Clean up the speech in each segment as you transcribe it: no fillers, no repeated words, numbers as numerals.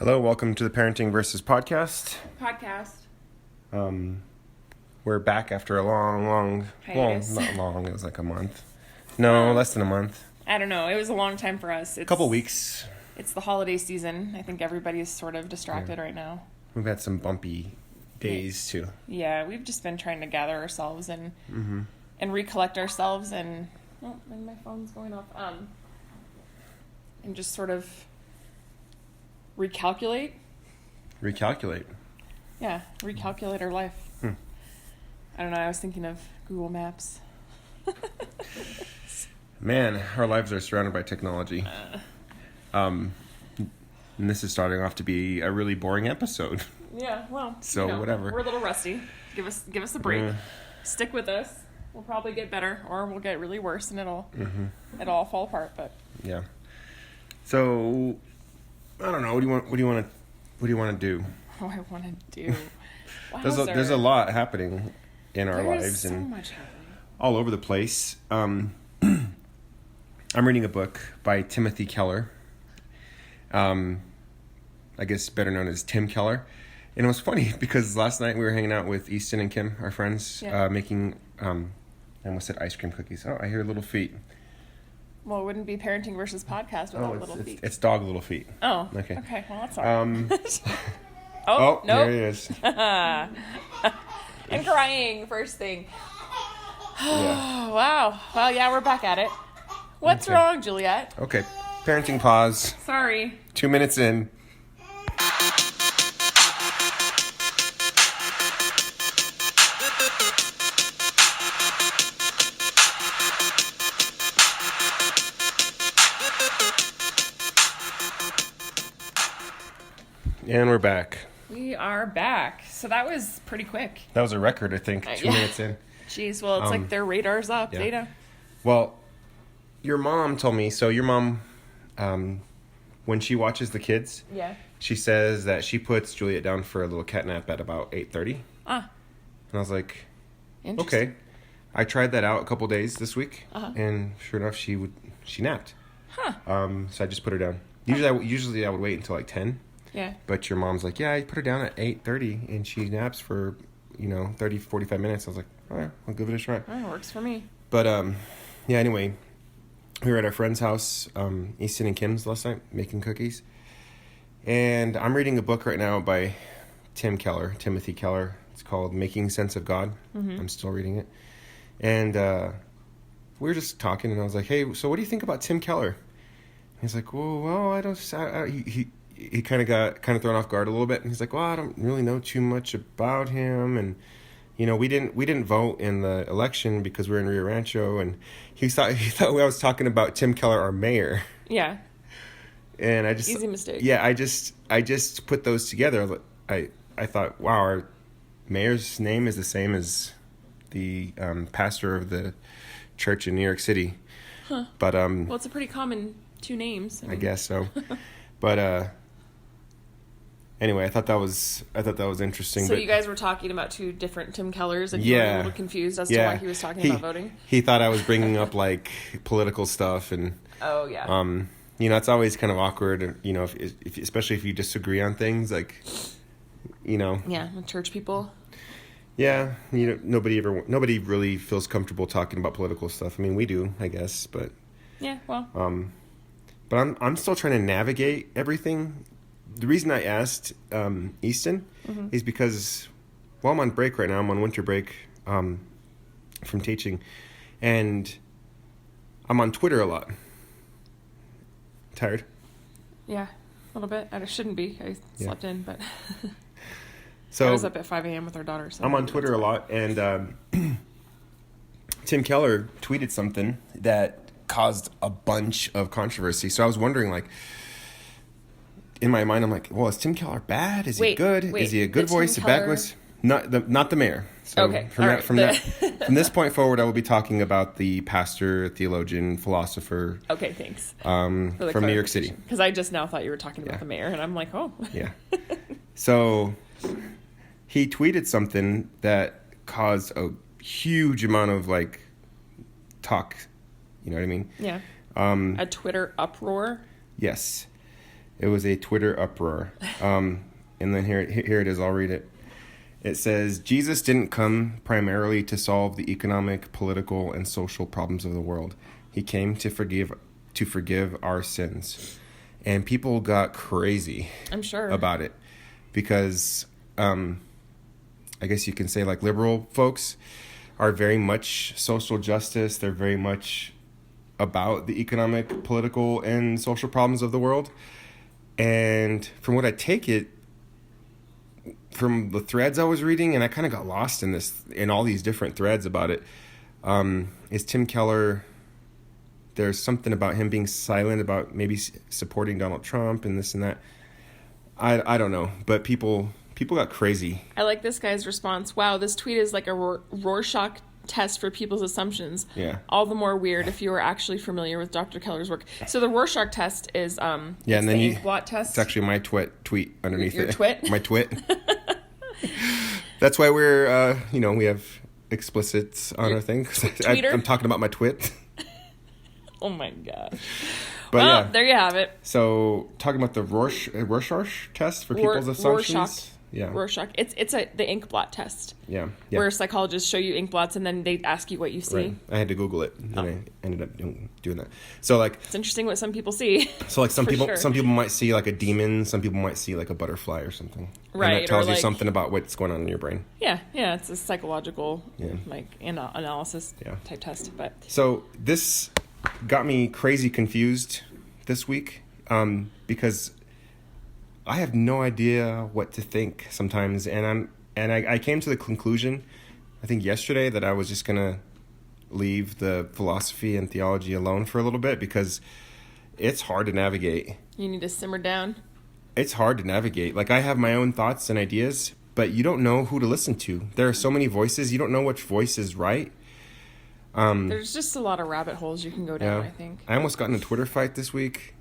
Hello, welcome to the Parenting Versus podcast. We're back after a long, hiatus. Well, not long, it was like a month. No, less than a month. I don't know. It was a long time for us. A couple weeks. It's the holiday season. I think everybody's sort of distracted right now. We've had some bumpy days too. Yeah, we've just been trying to gather ourselves and recollect ourselves and my phone's going off. And just sort of recalculate. Yeah, recalculate our life. I don't know. I was thinking of Google Maps. Man, our lives are surrounded by technology. And this is starting off to be a really boring episode. Yeah, well, So, whatever. We're a little rusty. Give us a break. Stick with us. We'll probably get better, or we'll get really worse, and it'll all fall apart. But Yeah. So, I don't know. What do you want to do? what I want to do. There's a lot happening in our lives so and much happening. all over the place. I'm reading a book by Timothy Keller. I guess better known as Tim Keller. And it was funny because last night we were hanging out with Easton and Kim, our friends, making, I almost said ice cream cookies. Oh, I hear little feet. Well, it wouldn't be Parenting Versus Podcast without little feet. It's dog little feet. Oh, Okay. Okay, well, that's all right. Oh, no. there he is. And crying, first thing. Yeah. Wow. Well, yeah, we're back at it. What's Okay. wrong, Juliet? Okay. Parenting pause. Sorry. 2 minutes in. And we're back. We are back. So that was pretty quick. That was a record, I think. 2 Yeah. minutes in. Jeez, well, it's like their radar's up. yeah. Data. Well, your mom told me, so your mom, when she watches the kids, Yeah. she says that she puts Juliet down for a little cat nap at about 8:30. Ah, And I was like, interesting. okay. I tried that out a couple days this week, Uh-huh. and sure enough, she napped. Huh. So I just put her down. Usually I would wait until like 10, Yeah. but your mom's like, yeah, I put her down at 8:30, and she naps for 30, 45 minutes. I was like, all right, I'll give it a try. Oh, it works for me. But yeah. Anyway, we were at our friend's house, Easton and Kim's last night, making cookies. And I'm reading a book right now by Timothy Keller. It's called Making Sense of God. I'm still reading it. And we were just talking, and I was like, "Hey, so what do you think about Tim Keller?" He's like, "Well, I don't." He kind of got thrown off guard a little bit, and he's like, "Well, I don't really know too much about him, and we didn't vote in the election because we're in Rio Rancho." And he thought I was talking about Tim Keller, our mayor. Yeah. And I just Easy mistake. Yeah, I just put those together. I thought, wow, our mayor's name is the same as the pastor of the church in New York City. Huh. But Well, it's a pretty common two names. I guess so. But anyway, I thought that was interesting. So but you guys were talking about two different Tim Kellers, and you Yeah. were a little confused as to why he was talking about voting? He thought I was bringing up like political stuff, and Oh, yeah. it's always kind of awkward, if especially if you disagree on things, like, Yeah, with church people. yeah, nobody really feels comfortable talking about political stuff. I mean, we do, I guess, but Yeah, well. but I'm still trying to navigate everything. The reason I asked Easton is because, well, I'm on break right now. I'm on winter break from teaching, and I'm on Twitter a lot. Tired? Yeah, a little bit. I shouldn't be. I slept in, but So I was up at 5 a.m. with our daughter. So I'm on Twitter a lot, and Tim Keller tweeted something that caused a bunch of controversy. So I was wondering, like, in my mind, I'm like, well, is Tim Keller bad? Is he good? Is he a good voice, a bad voice? Not the mayor. So Okay, from this point forward, I will be talking about the pastor, theologian, philosopher. Okay, thanks. From New York City. Because I just now thought you were talking about the mayor, and I'm like, oh. Yeah. So he tweeted something that caused a huge amount of like talk. You know what I mean? Yeah. A Twitter uproar. Yes. It was a Twitter uproar. And then here it is. I'll read it. It says, Jesus didn't come primarily to solve the economic, political, and social problems of the world. He came to forgive our sins. And people got crazy. I'm sure. About it. Because, I guess you can say like liberal folks are very much social justice. They're very much about the economic, political, and social problems of the world. And from what I take it, from the threads I was reading, and I kind of got lost in all these different threads about it, is Tim Keller, there's something about him being silent about maybe supporting Donald Trump and this and that. I don't know, but people got crazy. I like this guy's response. Wow, this tweet is like a Rorschach test for people's assumptions. Yeah. All the more weird if you are actually familiar with Dr. Keller's work. So the Rorschach test is and then the inkblot test. It's actually my tweet underneath your it. twit? My twit. That's why we're we have explicits on our thing. I'm talking about my twit. Oh my gosh. But well, yeah. There you have it. So talking about the Rorschach test for people's assumptions. Rorschach. Yeah. Rorschach. It's the inkblot test. Yeah. Where psychologists show you ink blots and then they ask you what you see. Right. I had to Google it and I ended up doing that. So like it's interesting what some people see. So like some people sure. Might see like a demon, some people might see like a butterfly or something. Right. And that tells you something about what's going on in your brain. Yeah, it's a psychological analysis type test. But so this got me crazy confused this week because I have no idea what to think sometimes, and I came to the conclusion, I think yesterday, that I was just gonna leave the philosophy and theology alone for a little bit because it's hard to navigate. You need to simmer down. It's hard to navigate. Like I have my own thoughts and ideas, but you don't know who to listen to. There are so many voices. You don't know which voice is right. There's just a lot of rabbit holes you can go down, I think. I almost got in a Twitter fight this week.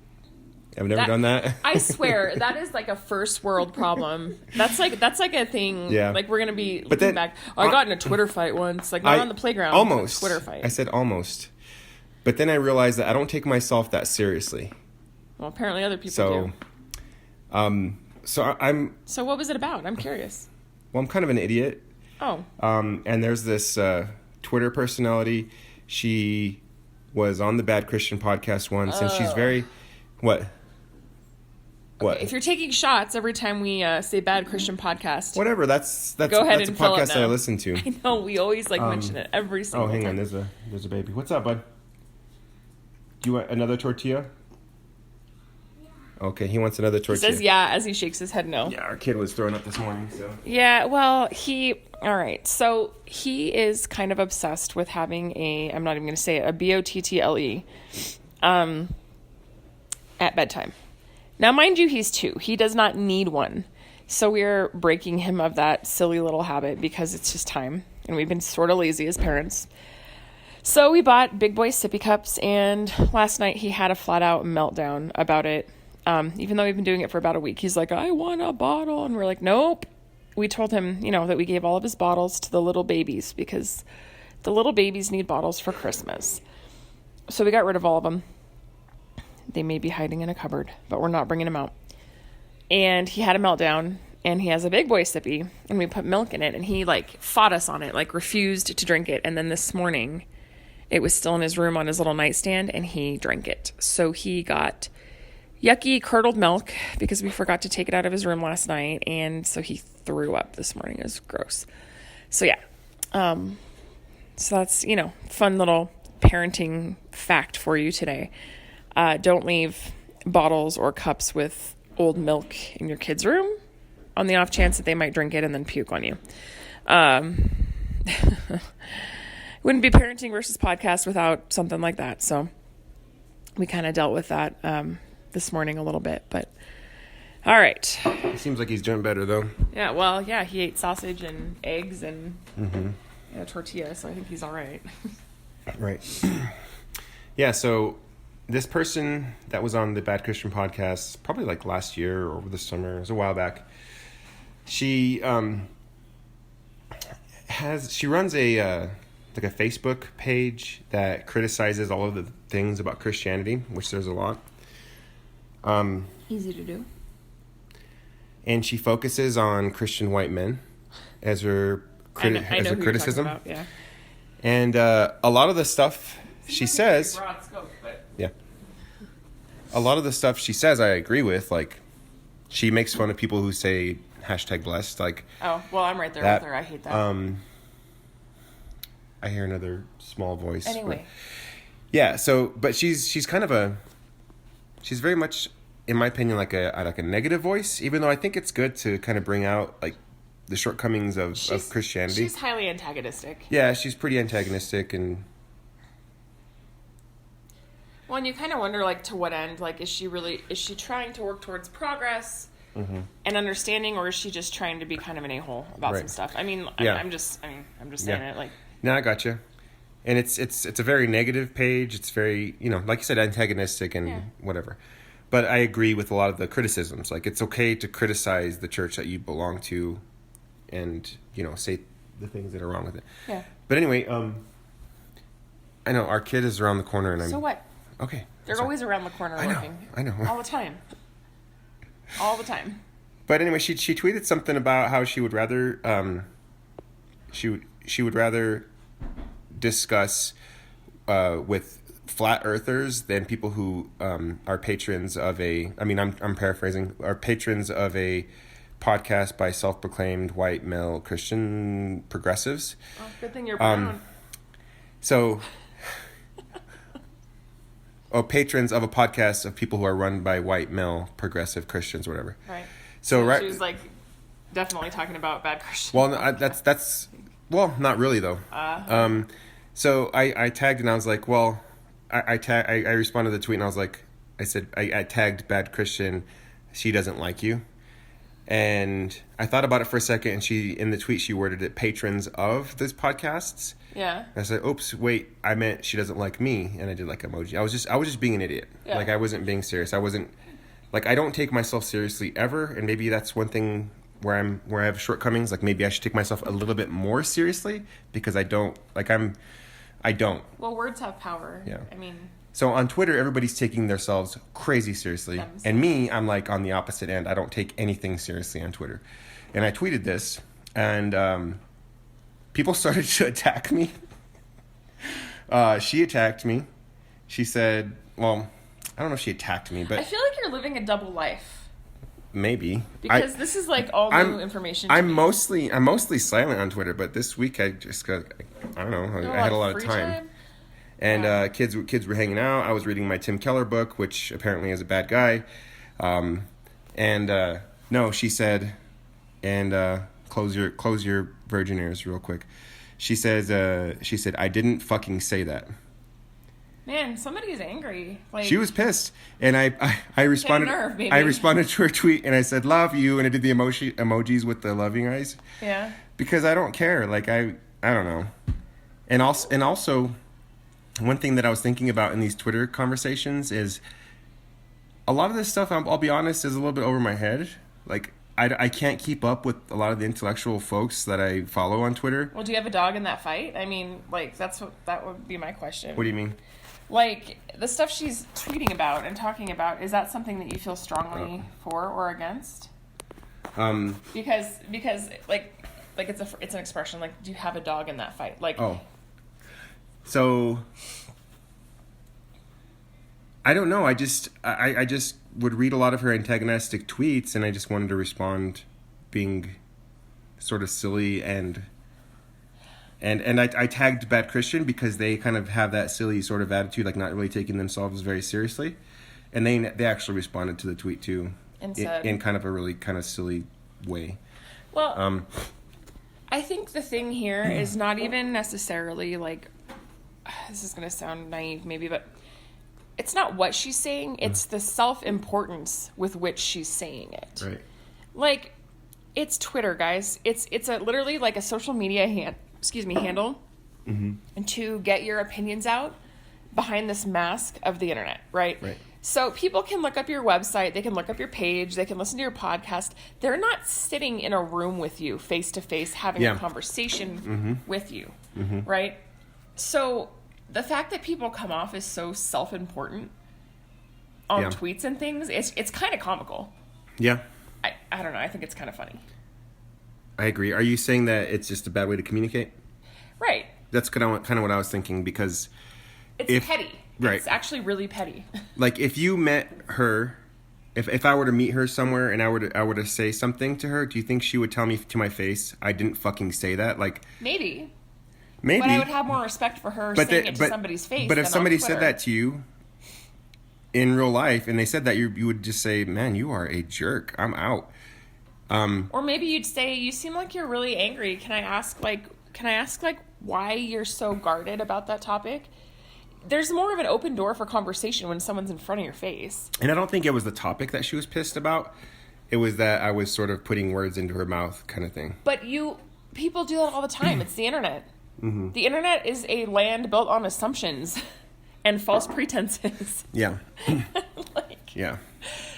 I've never done that. I swear, that is like a first world problem. That's like a thing. Yeah. Like we're gonna be looking back. I got in a Twitter fight once. Like not on the playground. Almost. Twitter fight. I said almost. But then I realized that I don't take myself that seriously. Well, apparently other people do. So what was it about? I'm curious. Well, I'm kind of an idiot. Oh. And there's this Twitter personality. She was on the Bad Christian podcast once, and she's very... What? Okay, if you're taking shots every time we say Bad Christian podcast, whatever. That's go ahead that's and a podcast that I now. listen to. I know we always mention it every single time. Oh, hang on. There's a baby. What's up, bud? Do you want another tortilla? Yeah. Okay, he wants another tortilla. He says yeah as he shakes his head no. Yeah, our kid was throwing up this morning. So. Yeah, well, all right. So he is kind of obsessed with having I'm not even going to say it, a BOTTLE, at bedtime. Now, mind you, he's 2. He does not need one. So we're breaking him of that silly little habit because it's just time. And we've been sort of lazy as parents. So we bought Big Boy sippy cups. And last night he had a flat out meltdown about it. Even though we've been doing it for about a week. He's like, I want a bottle. And we're like, nope. We told him, that we gave all of his bottles to the little babies because the little babies need bottles for Christmas. So we got rid of all of them. They may be hiding in a cupboard, but we're not bringing them out. And he had a meltdown, and he has a Big Boy sippy, and we put milk in it, and he, fought us on it, refused to drink it. And then this morning, it was still in his room on his little nightstand, and he drank it. So he got yucky curdled milk because we forgot to take it out of his room last night, and so he threw up this morning. It was gross. So, yeah. So that's, fun little parenting fact for you today. Don't leave bottles or cups with old milk in your kid's room on the off chance that they might drink it and then puke on you. Wouldn't be parenting versus podcast without something like that. So we kind of dealt with that this morning a little bit. But all right. It seems like he's doing better, though. Yeah, well, yeah, he ate sausage and eggs and a tortilla, so I think he's all right. Right. Yeah, so... This person that was on the Bad Christian podcast, probably last year or over the summer, it was a while back. She runs a Facebook page that criticizes all of the things about Christianity, which there's a lot. Easy to do. And she focuses on Christian white men as her I know as who her you're criticism. talking about, yeah. And a lot of the stuff she says, Broad scope, but... yeah, a lot of the stuff she says I agree with. Like, she makes fun of people who say #blessed. Like, Oh, well, I'm right there that, with her. I hate that. I hear another small voice. Anyway. Yeah. So, but she's kind of she's very much, in my opinion, like a negative voice. Even though I think it's good to kind of bring out like the shortcomings of Christianity. She's highly antagonistic. Yeah, she's pretty antagonistic, and well, and you kind of wonder, like, to what end? Like, is she trying to work towards progress and understanding, or is she just trying to be kind of an a-hole about some stuff? I mean, Yeah. I'm just saying it, like. no, I gotcha. And it's a very negative page. It's very, like you said, antagonistic and whatever. But I agree with a lot of the criticisms. Like, it's okay to criticize the church that you belong to, and say the things that are wrong with it. Yeah. But anyway, I know our kid is around the corner, and So what? Okay. They're always around the corner looking. I know. All the time. All the time. But anyway, she tweeted something about how she would rather she would rather discuss with flat earthers than people who are patrons of I'm paraphrasing, are patrons of a podcast by self-proclaimed white male Christian progressives. Well, good thing you're brown. So patrons of a podcast of people who are run by white male progressive Christians or whatever. Right. So right. She was like definitely talking about bad Christians. Well, that's not really though. So I tagged and I was like, well, I responded to the tweet and I was like, I tagged bad Christian. She doesn't like you. And I thought about it for a second, and in the tweet she worded it patrons of these podcasts. Yeah. And I said, oops, wait, I meant she doesn't like me, and I did like emoji. I was just being an idiot. Yeah. Like, I wasn't being serious. I wasn't, like, I don't take myself seriously ever, and maybe that's one thing where I have shortcomings. Like, maybe I should take myself a little bit more seriously, because I don't. Well, words have power. Yeah. I mean. So on Twitter, everybody's taking themselves crazy seriously. And me, I'm like on the opposite end. I don't take anything seriously on Twitter. And I tweeted this, and people started to attack me. She attacked me. She said, well, I don't know if she attacked me, but... I feel like you're living a double life. Maybe. Because this is like all new information to I'm me. mostly silent on Twitter, but this week I just got... I don't know. I had a lot of time. And kids were hanging out. I was reading my Tim Keller book, which apparently is a bad guy. No, she said, and close your virgin ears real quick. She said, I didn't fucking say that. Man, somebody's angry. Like, she was pissed, and I responded. Nerve, baby. I responded to her tweet, and I said, "Love you," and I did the emojis with the loving eyes. Yeah. Because I don't care. Like I don't know, and also. One thing that I was thinking about in these Twitter conversations is a lot of this stuff, I'll be honest, is a little bit over my head. Like, I can't keep up with a lot of the intellectual folks that I follow on Twitter. Well, do you have a dog in that fight? I mean, like, that would be my question. What do you mean? Like, the stuff she's tweeting about and talking about, is that something that you feel strongly for or against? Because like it's an expression. Like, do you have a dog in that fight? Like, So, I don't know. I just would read a lot of her antagonistic tweets, and I just wanted to respond, being sort of silly and I tagged Bad Christian because they kind of have that silly sort of attitude, like not really taking themselves very seriously, and they actually responded to the tweet too, and said, in kind of a really kind of silly way. Well, I think the thing here is not even necessarily like. This is going to sound naive maybe, but it's not what she's saying. It's the self-importance with which she's saying it. Right. Like, it's Twitter, guys. It's literally like a social media handle and to get your opinions out behind this mask of the internet, right? Right. So people can look up your website, they can look up your page, they can listen to your podcast. They're not sitting in a room with you face to face having a conversation with you, right? So the fact that people come off as so self-important on Yeah. tweets and things, it's kind of comical. Yeah, I don't know. I think it's kind of funny. I agree. Are you saying that it's just a bad way to communicate? Right. That's kind of what I was thinking, because It's petty. Right. It's actually really petty. like if you met her, if I were to meet her somewhere and I were to say something to her, do you think she would tell me to my face, I didn't fucking say that? Like Maybe. maybe. But I would have more respect for her saying it to somebody's face. But if than on somebody said Twitter. that to you in real life and they said that, you would just say, man, you are a jerk. I'm out. Or maybe you'd say, you seem like you're really angry. Can I ask why you're so guarded about that topic? There's more of an open door for conversation when someone's in front of your face. And I don't think it was the topic that she was pissed about. It was that I was sort of putting words into her mouth kind of thing. But people do that all the time. It's the internet. Mm-hmm. The internet is a land built on assumptions and false pretenses. Yeah. like, Yeah.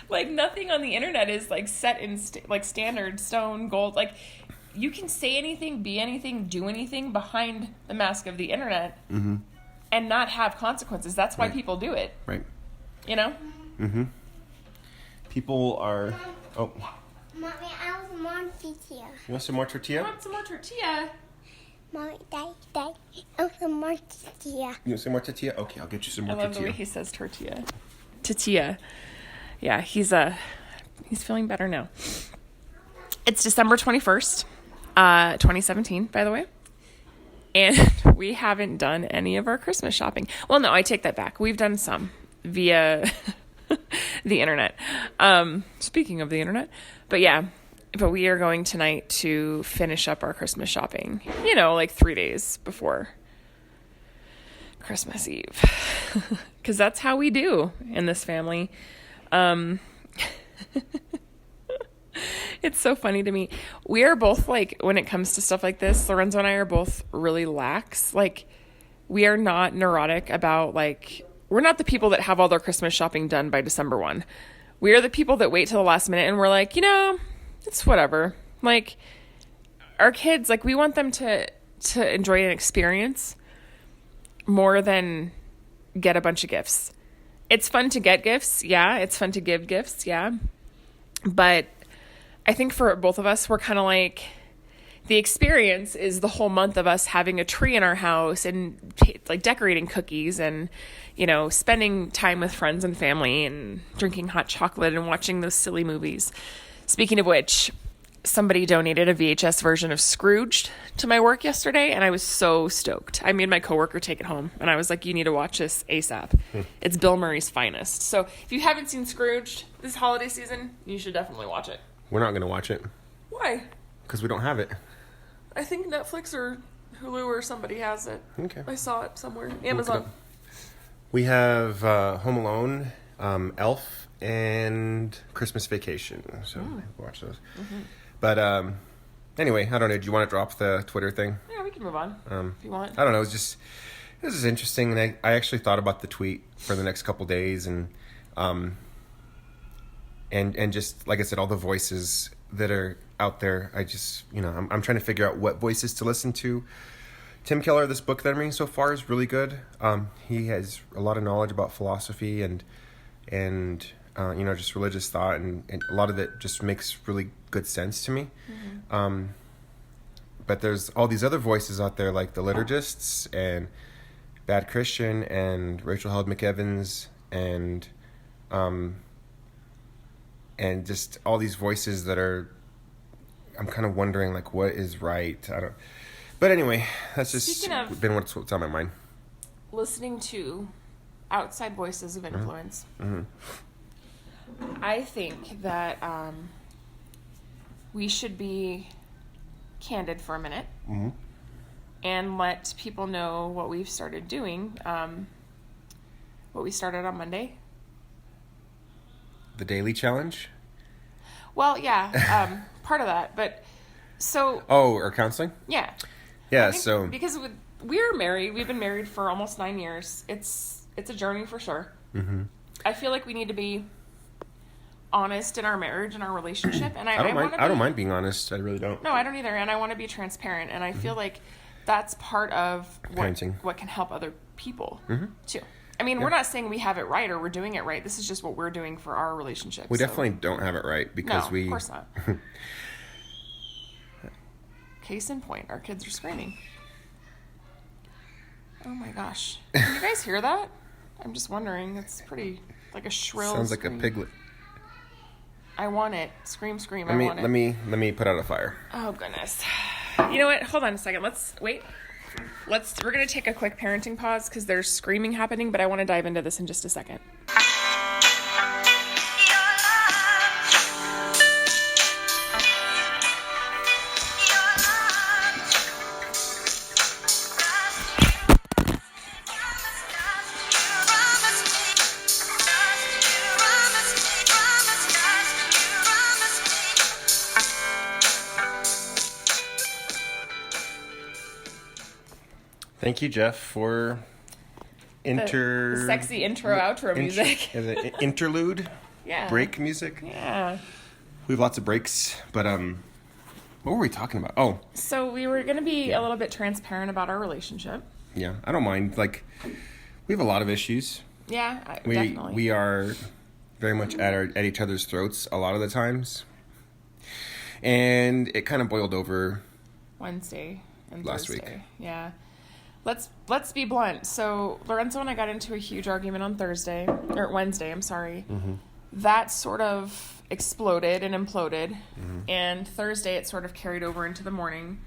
like nothing on the internet is like set in like standard stone gold. Like you can say anything, be anything, do anything behind the mask of the internet and not have consequences. That's why people do it. Right. You know? Mm-hmm. People are... Oh. Mommy, I want more tortilla. You want some more tortilla? Want some more tortilla? Mommy, Daddy, I want some more tortilla. You want some more tortilla? Okay, I'll get you some I more love the way tortilla. he says tortilla. Tortilla. Yeah, he's feeling better now. It's December 21st, 2017, by the way. And we haven't done any of our Christmas shopping. Well, no, I take that back. We've done some via the internet. Speaking of the internet. But yeah, but we are going tonight to finish up our Christmas shopping. You know, like 3 days before Christmas Eve. Because that's how we do in this family. It's so funny to me. We are both like, when it comes to stuff like this, Lorenzo and I are both really lax. Like, we are not neurotic about like, we're not the people that have all their Christmas shopping done by December 1. We are the people that wait till the last minute and we're like, you know, it's whatever. Like, our kids, like, we want them to enjoy an experience more than get a bunch of gifts. It's fun to get gifts. Yeah. It's fun to give gifts. Yeah. But I think for both of us, we're kind of like, the experience is the whole month of us having a tree in our house and like decorating cookies and, you know, spending time with friends and family and drinking hot chocolate and watching those silly movies. Speaking of which, somebody donated a VHS version of Scrooged to my work yesterday, and I was so stoked. I made my coworker take it home, and I was like, you need to watch this ASAP. It's Bill Murray's finest. So if you haven't seen Scrooged this holiday season, you should definitely watch it. We're not going to watch it. Why? Because we don't have it. I think Netflix or Hulu or somebody has it. Okay. I saw it somewhere. Amazon. We have Home Alone, Elf, and Christmas Vacation. So we'll watch those. Mm-hmm. But anyway, I don't know. Do you want to drop the Twitter thing? Yeah, we can move on if you want. I don't know. This is interesting. And I actually thought about the tweet for the next couple days, and just like I said, all the voices that are out there. I just, you know, I'm trying to figure out what voices to listen to. Tim Keller, this book that I'm reading so far is really good. He has a lot of knowledge about philosophy and you know, just religious thought, and a lot of it just makes really good sense to me. Mm-hmm. But there's all these other voices out there, like the liturgists and Bad Christian and Rachel Held McEvans and just all these voices that are, I'm kind of wondering, like, what is right? But anyway, that's just been what's on my mind. Listening to outside voices of influence. Mm-hmm. I think that we should be candid for a minute and let people know what we've started doing. What we started on Monday. The daily challenge? Well, yeah, part of that. But so... Oh, or counseling? Yeah. Yeah, so... Because we're married. We've been married for almost 9 years. It's a journey for sure. Mm-hmm. I feel like we need to be honest in our marriage and our relationship. And I don't mind being honest. I really don't. No, I don't either. And I want to be transparent. And I feel like that's part of parenting. What can help other people too. I mean, we're not saying we have it right or we're doing it right. This is just what we're doing for our relationship. We so- definitely don't have it right because No, we. of course not. Case in point, our kids are screaming. Oh my gosh. Can you guys hear that? I'm just wondering. It's pretty, like a shrill Sounds like scream. a piglet. I want it. Scream, scream. Let me I want it. let me put out a fire. Oh goodness. You know what? Hold on a second. Let's wait. We're gonna take a quick parenting pause because there's screaming happening, but I want to dive into this in just a second. Thank you, Jeff, for The sexy intro outro music. Is it interlude? Yeah. Break music? Yeah. We have lots of breaks, but what were we talking about? Oh, So we were gonna be a little bit transparent about our relationship. yeah. I don't mind. Like, we have a lot of issues. Yeah, We definitely. we are very much at each other's throats a lot of the times, and it kind of boiled over. Wednesday and Last Thursday. week. Yeah. Let's be blunt. So Lorenzo and I got into a huge argument on Wednesday, I'm sorry. Mm-hmm. That sort of exploded and imploded. Mm-hmm. And Thursday it sort of carried over into the morning.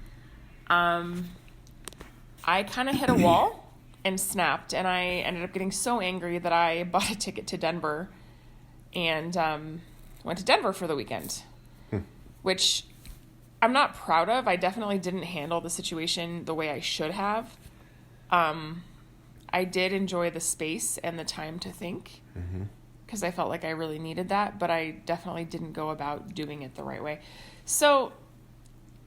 I kind of hit a wall and snapped, and I ended up getting so angry that I bought a ticket to Denver and went to Denver for the weekend, which I'm not proud of. I definitely didn't handle the situation the way I should have. I did enjoy the space and the time to think because I felt like I really needed that, but I definitely didn't go about doing it the right way. So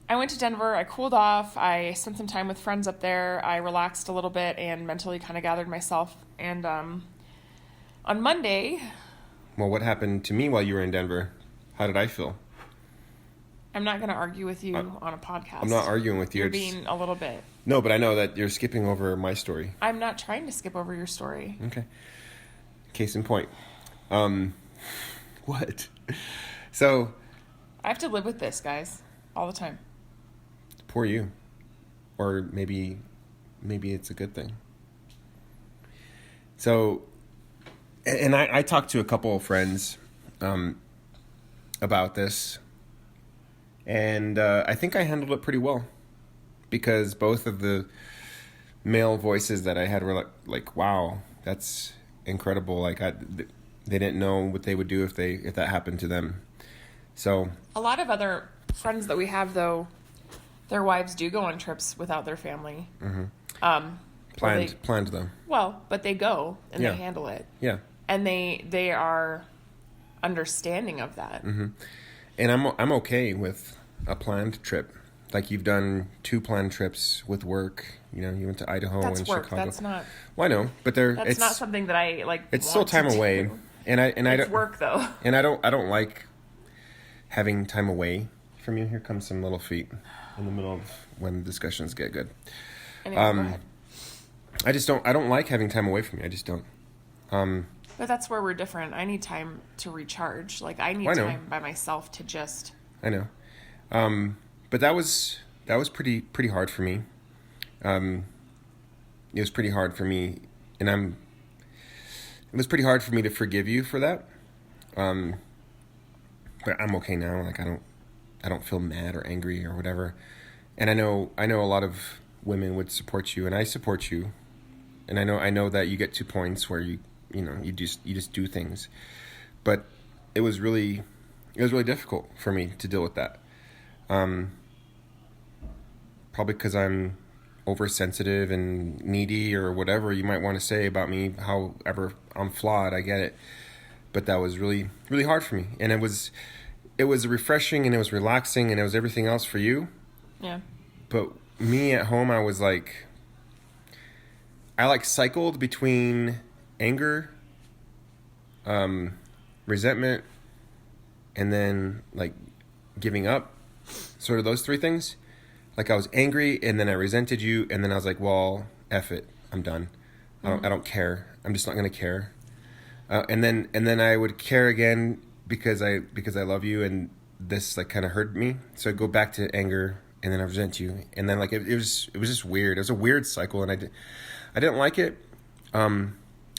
I went to Denver. I cooled off. I spent some time with friends up there. I relaxed a little bit and mentally kind of gathered myself. And on Monday, Well, what happened to me while you were in Denver? How did I feel? I'm not going to argue with you on a podcast. I'm not arguing with you. You're It's- being a little bit. No, but I know that you're skipping over my story. I'm not trying to skip over your story. Okay. Case in point. What? So, I have to live with this, guys, all the time. poor you. Or maybe it's a good thing. So, and I talked to a couple of friends about this, and I think I handled it pretty well, because both of the male voices that I had were like, wow, that's incredible. Like, they didn't know what they would do if that happened to them. So, A lot of other friends that we have, though, their wives do go on trips without their family. Mm-hmm. planned though. Well, but they go and Yeah. they handle it, Yeah. and they are understanding of that. Mm-hmm. And I'm okay with a planned trip. Like, you've done 2 planned trips with work. You know, you went to Idaho That's and work. Chicago. That's not. Well, I know, but That's not something that I like. it's still want to time do. away, and I It's don't work though. and I don't like having time away from you. Here comes some little feet in the middle of when discussions get good. Anyway, go ahead. I don't like having time away from you. I just don't. But that's where we're different. I need time to recharge. Like, I need I know. time by myself to just. I know. But that was pretty hard for me. It was pretty hard for me, and it was pretty hard for me to forgive you for that. But I'm okay now. Like, I don't feel mad or angry or whatever. And I know a lot of women would support you, and I support you. And I know that you get to points where you just do things. But it was really difficult for me to deal with that. Probably because I'm oversensitive and needy, or whatever you might want to say about me. However I'm flawed, I get it. But that was really, really hard for me. And it was refreshing, and it was relaxing, and it was everything else for you. Yeah. But me at home, I was like, I cycled between anger, resentment, and then giving up. Sort of those 3 things. Like, I was angry, and then I resented you, and then I was like, well, F it, I'm done. I don't care. I'm just not going to care. And then I would care again because I love you, and this like kind of hurt me. So I'd go back to anger, and then I resent you, and then like it was just weird. It was a weird cycle, and I didn't like it. I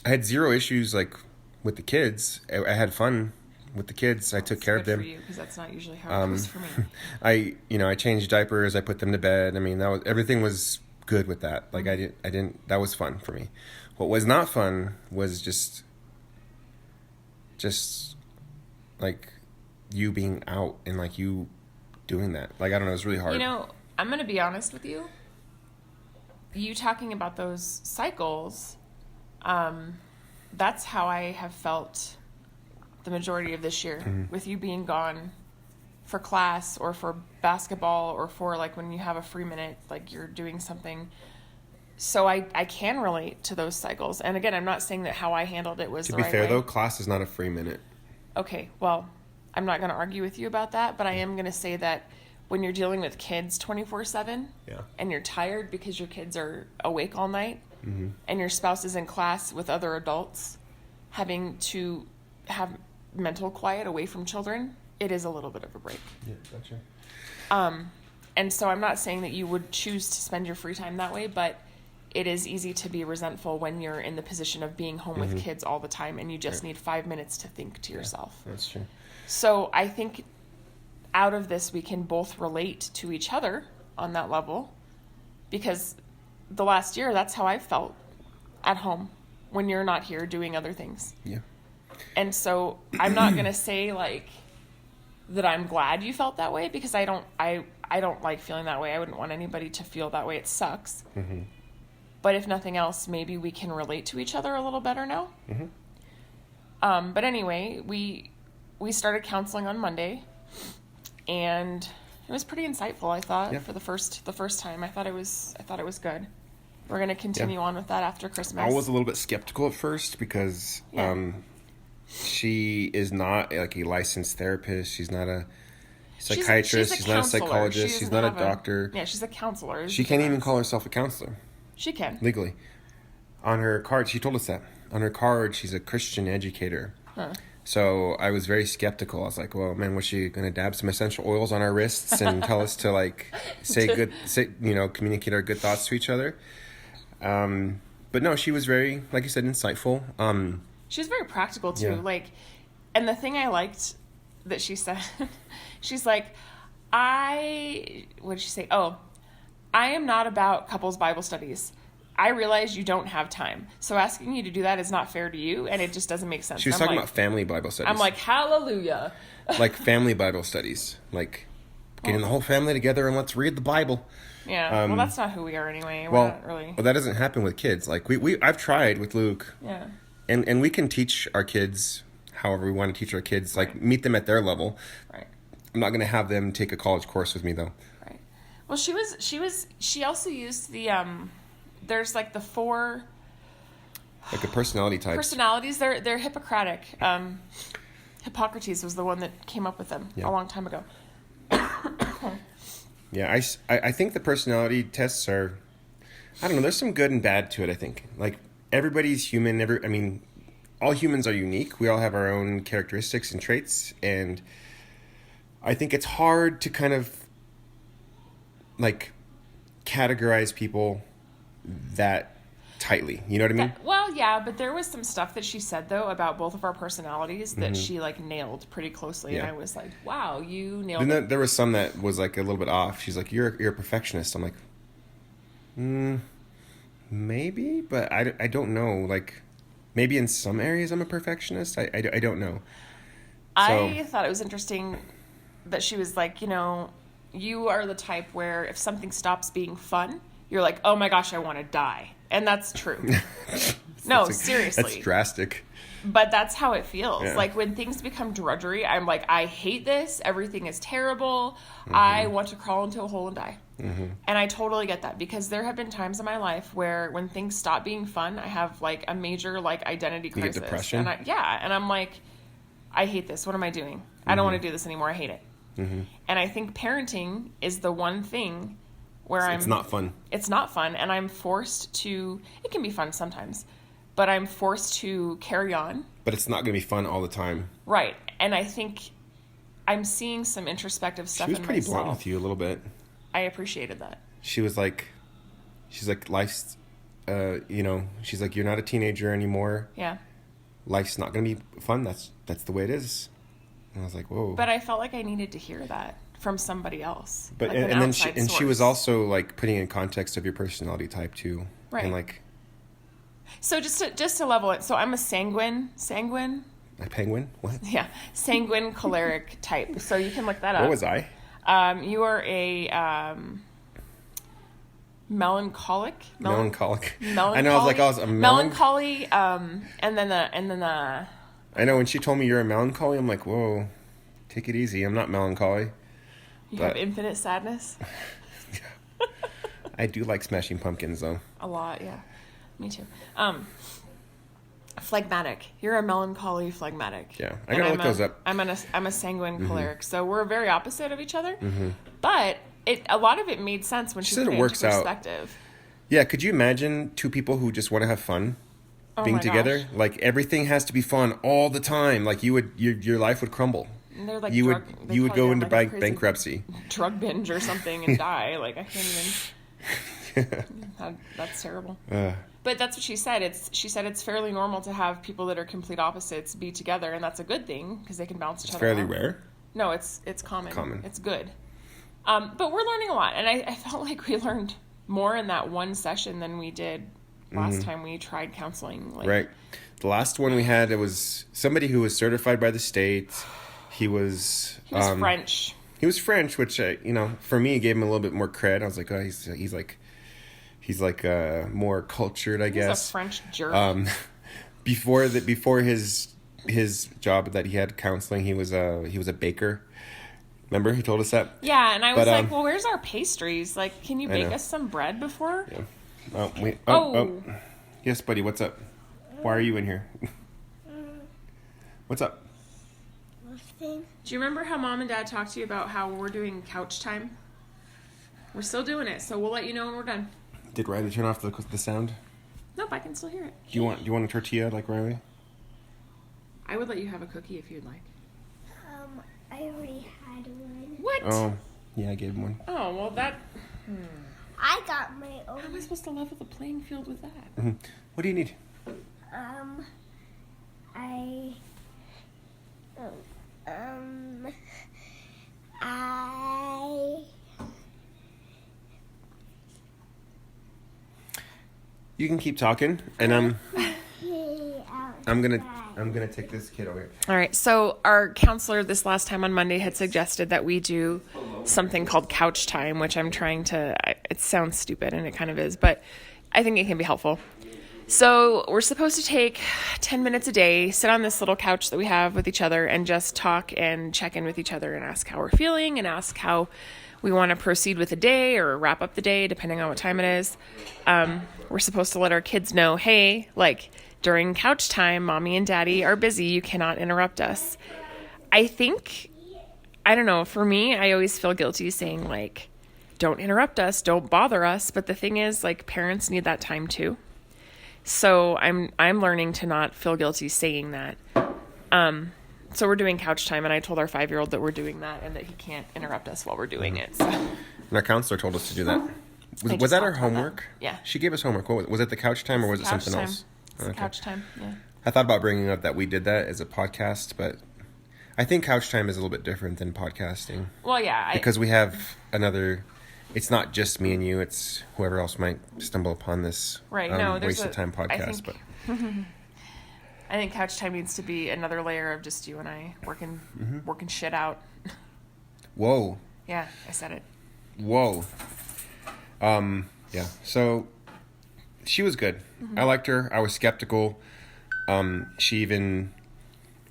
had zero issues like with the kids. I had fun with the kids. I took care of them. For you, because that's not usually how it goes for me. I changed diapers. I put them to bed. I mean, everything was good with that. Like I didn't. That was fun for me. What was not fun was just like you being out and like you doing that. Like I don't know. It was really hard. You know, I'm gonna be honest with you. You talking about those cycles, that's how I have felt the majority of this year, with you being gone for class or for basketball or for like when you have a free minute, like you're doing something. So I can relate to those cycles. And again, I'm not saying that how I handled it was the right way. To be fair though, class is not a free minute. Okay, well, I'm not going to argue with you about that, but I am going to say that when you're dealing with kids 24/7, and you're tired because your kids are awake all night, and your spouse is in class with other adults, having to have mental quiet away from children, it is a little bit of a break. Yeah, gotcha. And so I'm not saying that you would choose to spend your free time that way, but it is easy to be resentful when you're in the position of being home with kids all the time and you just need 5 minutes to think to yourself. That's true. So I think out of this, we can both relate to each other on that level, because the last year, that's how I felt at home when you're not here doing other things. Yeah. And so I'm not going to say like that I'm glad you felt that way, because I don't like feeling that way. I wouldn't want anybody to feel that way. It sucks. But if nothing else, maybe we can relate to each other a little better now. But anyway, we started counseling on Monday, and it was pretty insightful, I thought, for the first time. I thought it was good. We're going to continue on with that after Christmas. I was a little bit skeptical at first because she is not like a licensed therapist. She's not a psychiatrist. She's not a psychologist. She's not a doctor. She's a counselor. She can't even call herself a counselor. She can. Legally. On her card, she told us that. On her card, she's a Christian educator. So I was very skeptical. I was like, well, man, was she going to dab some essential oils on our wrists and tell us to like communicate our good thoughts to each other? But no, she was very, like you said, insightful. She was very practical too. Like, and the thing I liked that she said, she's like, what did she say? Oh, I am not about couples Bible studies. I realize you don't have time. So asking you to do that is not fair to you, and it just doesn't make sense. She was talking about family Bible studies. I'm like, hallelujah. Like family Bible studies. Like getting the whole family together and let's read the Bible. Yeah, well, that's not who we are anyway. We're not really. Well, that doesn't happen with kids. Like I've tried with Luke. Yeah. And we can teach our kids however we want to teach our kids. Like meet them at their level. Right. I'm not going to have them take a college course with me though. Right. Well, she also used the there's like the 4 like the personality types. Personalities, they're Hippocratic. Hippocrates was the one that came up with them a long time ago. Yeah, I think the personality tests are, I don't know, there's some good and bad to it, I think. Like, everybody's human. All humans are unique. We all have our own characteristics and traits, and I think it's hard to kind of, like, categorize people that tightly. You know what I mean? Well, yeah, but there was some stuff that she said, though, about both of our personalities that she, like, nailed pretty closely. Yeah. And I was like, wow, you nailed it. Then there was some that was, like, a little bit off. She's like, you're a perfectionist. I'm like, maybe, but I don't know. Like, maybe in some areas I'm a perfectionist. I don't know. I thought it was interesting that she was like, you are the type where if something stops being fun, you're like, oh my gosh, I want to die. And that's true. No, seriously. That's drastic. But that's how it feels. Yeah. Like when things become drudgery, I'm like, I hate this. Everything is terrible. I want to crawl into a hole and die. And I totally get that, because there have been times in my life where when things stop being fun, I have like a major like identity crisis. You get depression? And I'm like, I hate this. What am I doing? I don't want to do this anymore. I hate it. And I think parenting is the one thing where it's not fun. It's not fun, and I'm forced to. It can be fun sometimes, but I'm forced to carry on. But it's not going to be fun all the time. Right. And I think I'm seeing some introspective stuff She was in pretty myself. blunt with you a little bit. I appreciated that. She's like, life's, she's like, you're not a teenager anymore. Yeah. Life's not going to be fun. That's the way it is. And I was like, whoa. But I felt like I needed to hear that from somebody else. But like an and then outside she was source. also like putting in context of your personality type too. Right. And like So just to level it. So I'm a sanguine. a penguin. What? Yeah, sanguine choleric type. So you can look that up. What was I? You are a melancholic. Melancholic. Melancholy. I know. I was like, I was a melancholy. And then the. I know when she told me you're a melancholy, I'm like, whoa, take it easy. I'm not melancholy. You have But- infinite sadness. I do like Smashing Pumpkins though. A lot, yeah. Me too. Phlegmatic. You're a melancholy phlegmatic. Yeah, I And gotta look those up. I'm a sanguine choleric. So we're very opposite of each other. But a lot of it made sense when she said put it it works into out. perspective. Yeah, could you imagine two people who just want to have fun Oh being my together? gosh. Like everything has to be fun all the time. Like your life would crumble. And they're like You would they you would probably go have, into like, a crazy bankruptcy. drug binge or something and die. Like I can't even. That's terrible. But that's what she said. She said it's fairly normal to have people that are complete opposites be together, and that's a good thing because they can bounce each It's other. fairly off. rare. No, it's common. Common. It's good. But we're learning a lot, and I felt like we learned more in that one session than we did last time we tried counseling. Like, Right. The last one we had, it was somebody who was certified by the state. He was French. He was French, which for me gave him a little bit more cred. I was like, oh, he's like more cultured, I He's guess. a French jerk. Before his job that he had counseling, he was a baker. Remember, he told us that. Yeah, and I was But, like, well, where's our pastries? Like, can you I bake know. us some bread before? Yeah. Oh. Yes, buddy. What's up? Why are you in here? What's up? Nothing. Do you remember how Mom and Dad talked to you about how we're doing couch time? We're still doing it, so we'll let you know when we're done. Did Riley turn off the sound? Nope, I can still hear it. Do you want a tortilla like Riley? I would let you have a cookie if you'd like. I already had one. What? Oh, yeah, I gave him one. Oh, well, that... I got my How am I own. supposed to level the playing field with that? What do you need? I. You can keep talking, and I'm I'm gonna take this kid over here. All right, so our counselor this last time on Monday had suggested that we do something called couch time, which I'm trying to... It sounds stupid, and it kind of is, but I think it can be helpful. So we're supposed to take 10 minutes a day, sit on this little couch that we have with each other, and just talk and check in with each other and ask how we're feeling and ask how we want to proceed with the day or wrap up the day, depending on what time it is. We're supposed to let our kids know, hey, like during couch time, mommy and daddy are busy. You cannot interrupt us. I don't know, for me, I always feel guilty saying like, don't interrupt us, don't bother us. But the thing is, like, parents need that time too. So I'm learning to not feel guilty saying that. So we're doing couch time, and I told our 5-year-old that we're doing that and that he can't interrupt us while we're doing it. So And our counselor told us to do that. Was just that our talked about that. homework? Yeah. She gave us homework. What was it? The couch time, or was it couch something time. else? It's couch time. Yeah. I thought about bringing up that we did that as a podcast, but I think couch time is a little bit different than podcasting Well, yeah. because we have another. It's not just me and you; it's whoever else might stumble upon this Right. No, there's waste of time podcast. But I think couch time needs to be another layer of just you and I working shit out. whoa, Yeah, I said it. whoa, yeah. So she was good. I liked her. I was skeptical. She even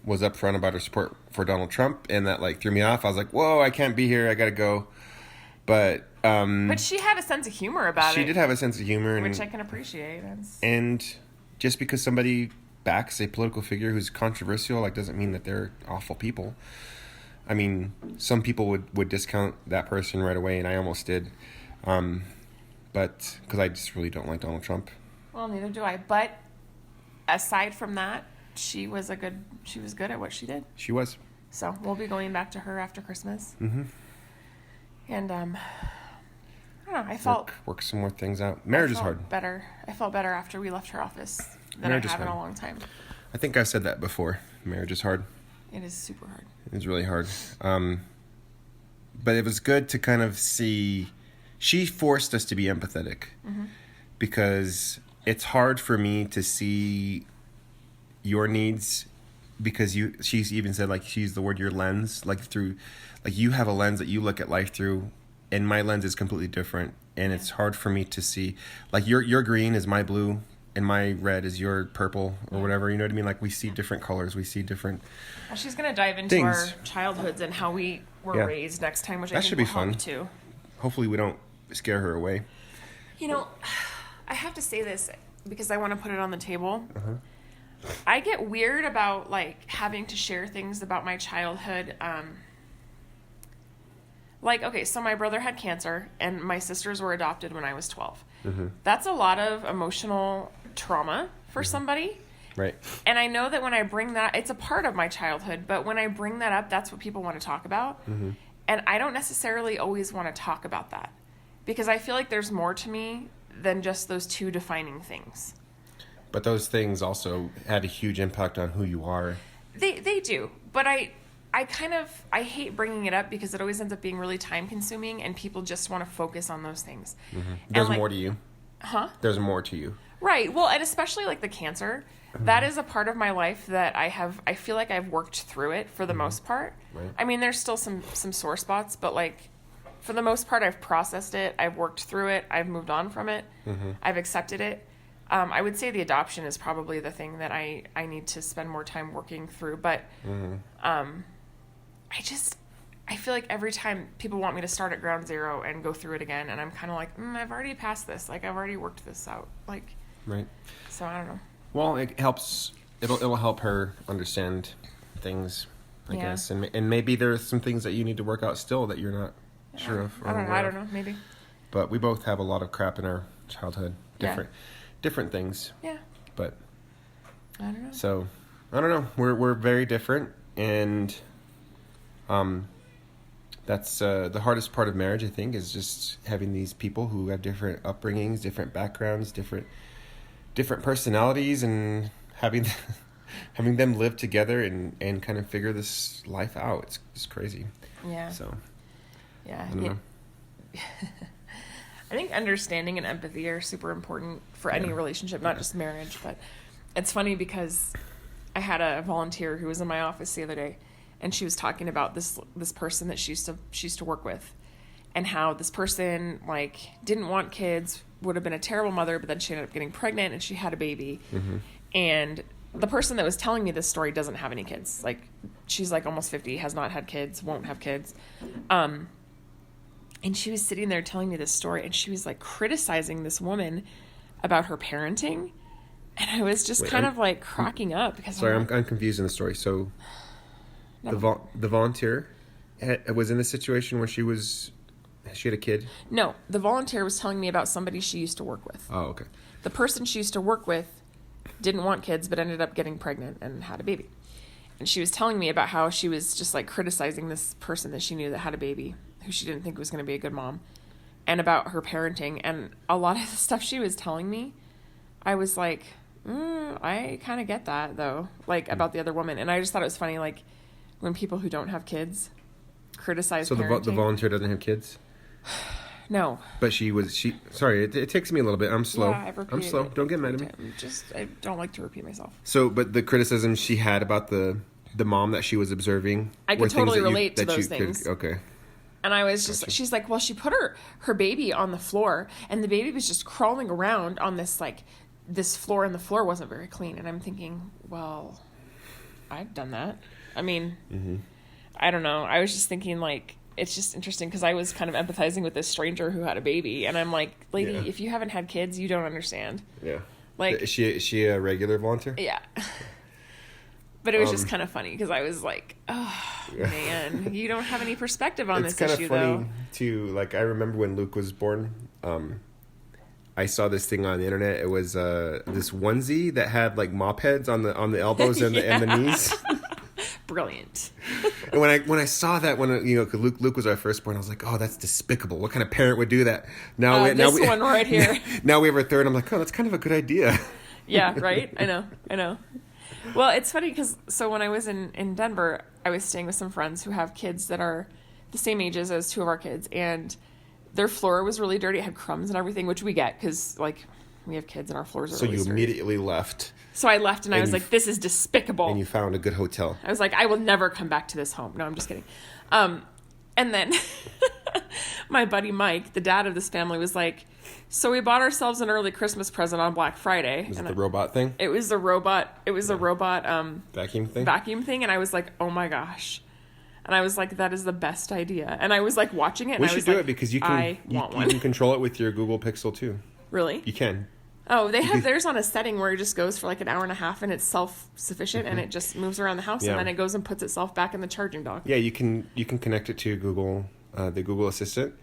was upfront about her support for Donald Trump, and that like threw me off. I was like, whoa, I can't be here. I gotta go. But But she had a sense of humor about she it, did have a sense of humor, which I and can appreciate. It's- just because somebody backs a political figure who's controversial, like, doesn't mean that they're awful people. I mean, some people would discount that person right away, and I almost did. But because I just really don't like Donald Trump. Well, neither do I. But aside from that, she was good at what she did. She was. So we'll be going back to her after Christmas. Mm-hmm. And I don't know. I felt work some more things out. Marriage is hard. Better. I felt better after we left her office than Marriage I is have in a hard. long time. I think I've said that before. Marriage is hard. It is super hard. It's really hard. But it was good to kind of see. She forced us to be empathetic, because it's hard for me to see your needs, because she's even said, like, she used the word your lens, like you have a lens that you look at life through, and my lens is completely different, and it's hard for me to see, like, your green is my blue and my red is your purple, or whatever, you know what I mean? Like, we see different colors, we see different Well, she's going to dive into things. our childhoods and how we were raised next time, which I That think should will be fun. help too. Hopefully we don't scare her away. You know, I have to say this because I want to put it on the table. I get weird about, like, having to share things about my childhood. Like, okay, so my brother had cancer and my sisters were adopted when I was 12. That's a lot of emotional trauma for somebody. Right. And I know that when I bring that, it's a part of my childhood, but when I bring that up, that's what people want to talk about. And I don't necessarily always want to talk about that, because I feel like there's more to me than just those two defining things. But those things also had a huge impact on who you are. They do, but I hate bringing it up because it always ends up being really time consuming, and people just want to focus on those things. There's like, more to you. Huh? There's more to you. Right. Well, and especially like the cancer, that is a part of my life that I feel like I've worked through it for the most part. Right. I mean, there's still some sore spots, but like for the most part, I've processed it. I've worked through it. I've moved on from it. I've accepted it. I would say the adoption is probably the thing that I need to spend more time working through. But I feel like every time people want me to start at ground zero and go through it again, and I'm kind of like, I've already passed this. Like, I've already worked this out. Like, Right. so I don't know. Well, it helps. It'll help her understand things, I Yeah. guess, and maybe there's some things that you need to work out still that you're not sure of. or I aware don't of. know. Maybe. But we both have a lot of crap in our childhood. Different things. Yeah. But I don't know. so I don't know. We're very different, and that's the hardest part of marriage, I think, is just having these people who have different upbringings, different backgrounds, different personalities, and having them live together and kind of figure this life out. It's crazy. Yeah. So Yeah. I don't know. I think understanding and empathy are super important for any relationship, not just marriage. But it's funny because I had a volunteer who was in my office the other day, and she was talking about this person that she used to work with, and how this person, like, didn't want kids, would have been a terrible mother, but then she ended up getting pregnant and she had a baby. And the person that was telling me this story doesn't have any kids. Like, she's like almost 50, has not had kids, won't have kids. And she was sitting there telling me this story, and she was like criticizing this woman about her parenting. And I was just kind of like cracking up because Sorry, I'm confused in the story. So the volunteer was in the situation where she had a kid? No, the volunteer was telling me about somebody she used to work with. Oh, okay. The person she used to work with didn't want kids, but ended up getting pregnant and had a baby. And she was telling me about how she was just like criticizing this person that she knew that had a baby, who she didn't think was going to be a good mom, and about her parenting. And a lot of the stuff she was telling me, I was like, I kind of get that, though, like, about the other woman. And I just thought it was funny, like, when people who don't have kids criticize parenting. So the volunteer doesn't have kids? No. But sorry, it takes me a little bit. I'm slow. Yeah, I've I'm repeated slow. it Don't get mad at me. I don't like to repeat myself. So, but the criticism she had about the mom that she was observing, I could were things totally that you- relate to that you those could- things. Okay. And I was just, she's like, well, she put her baby on the floor, and the baby was just crawling around on this floor, and the floor wasn't very clean. And I'm thinking, well, I've done that. I mean, I don't know. I was just thinking, like, it's just interesting because I was kind of empathizing with this stranger who had a baby, and I'm like, lady, Yeah. if you haven't had kids, you don't understand. Yeah. Like, Is she a regular volunteer? yeah. But it was just kind of funny because I was like, oh, man, you don't have any perspective on It's this kind of issue, funny though. too. Like, I remember when Luke was born, I saw this thing on the internet. It was this onesie that had like mop heads on the elbows and the knees. Brilliant. And when I saw that, cause Luke was our firstborn, I was like, oh, that's despicable. What kind of parent would do that? Now one right here. Now we have our third. I'm like, oh, that's kind of a good idea. Yeah, right? I know. Well, it's funny because when I was in Denver, I was staying with some friends who have kids that are the same ages as two of our kids, and their floor was really dirty. It had crumbs and everything, which we get because, like, we have kids and our floors are So really you dirty. immediately left. So I left and I was like, this is despicable. And you found a good hotel. I was like, I will never come back to this home. No, I'm just kidding. And then my buddy Mike, the dad of this family, was like, so we bought ourselves an early Christmas present on Black Friday. Was it the robot thing? It was the robot. Vacuum thing? Vacuum thing. And I was like, oh my gosh. And I was like, that is the best idea. And I was like watching it. And We I should was do like, it because you I want one. You can control it with your Google Pixel too. Really? You can. Oh, they have theirs on a setting where it just goes for like an hour and a half and it's self-sufficient and it just moves around the house Yeah. and then it goes and puts itself back in the charging dock. Yeah, you can connect it to Google, the Google Assistant.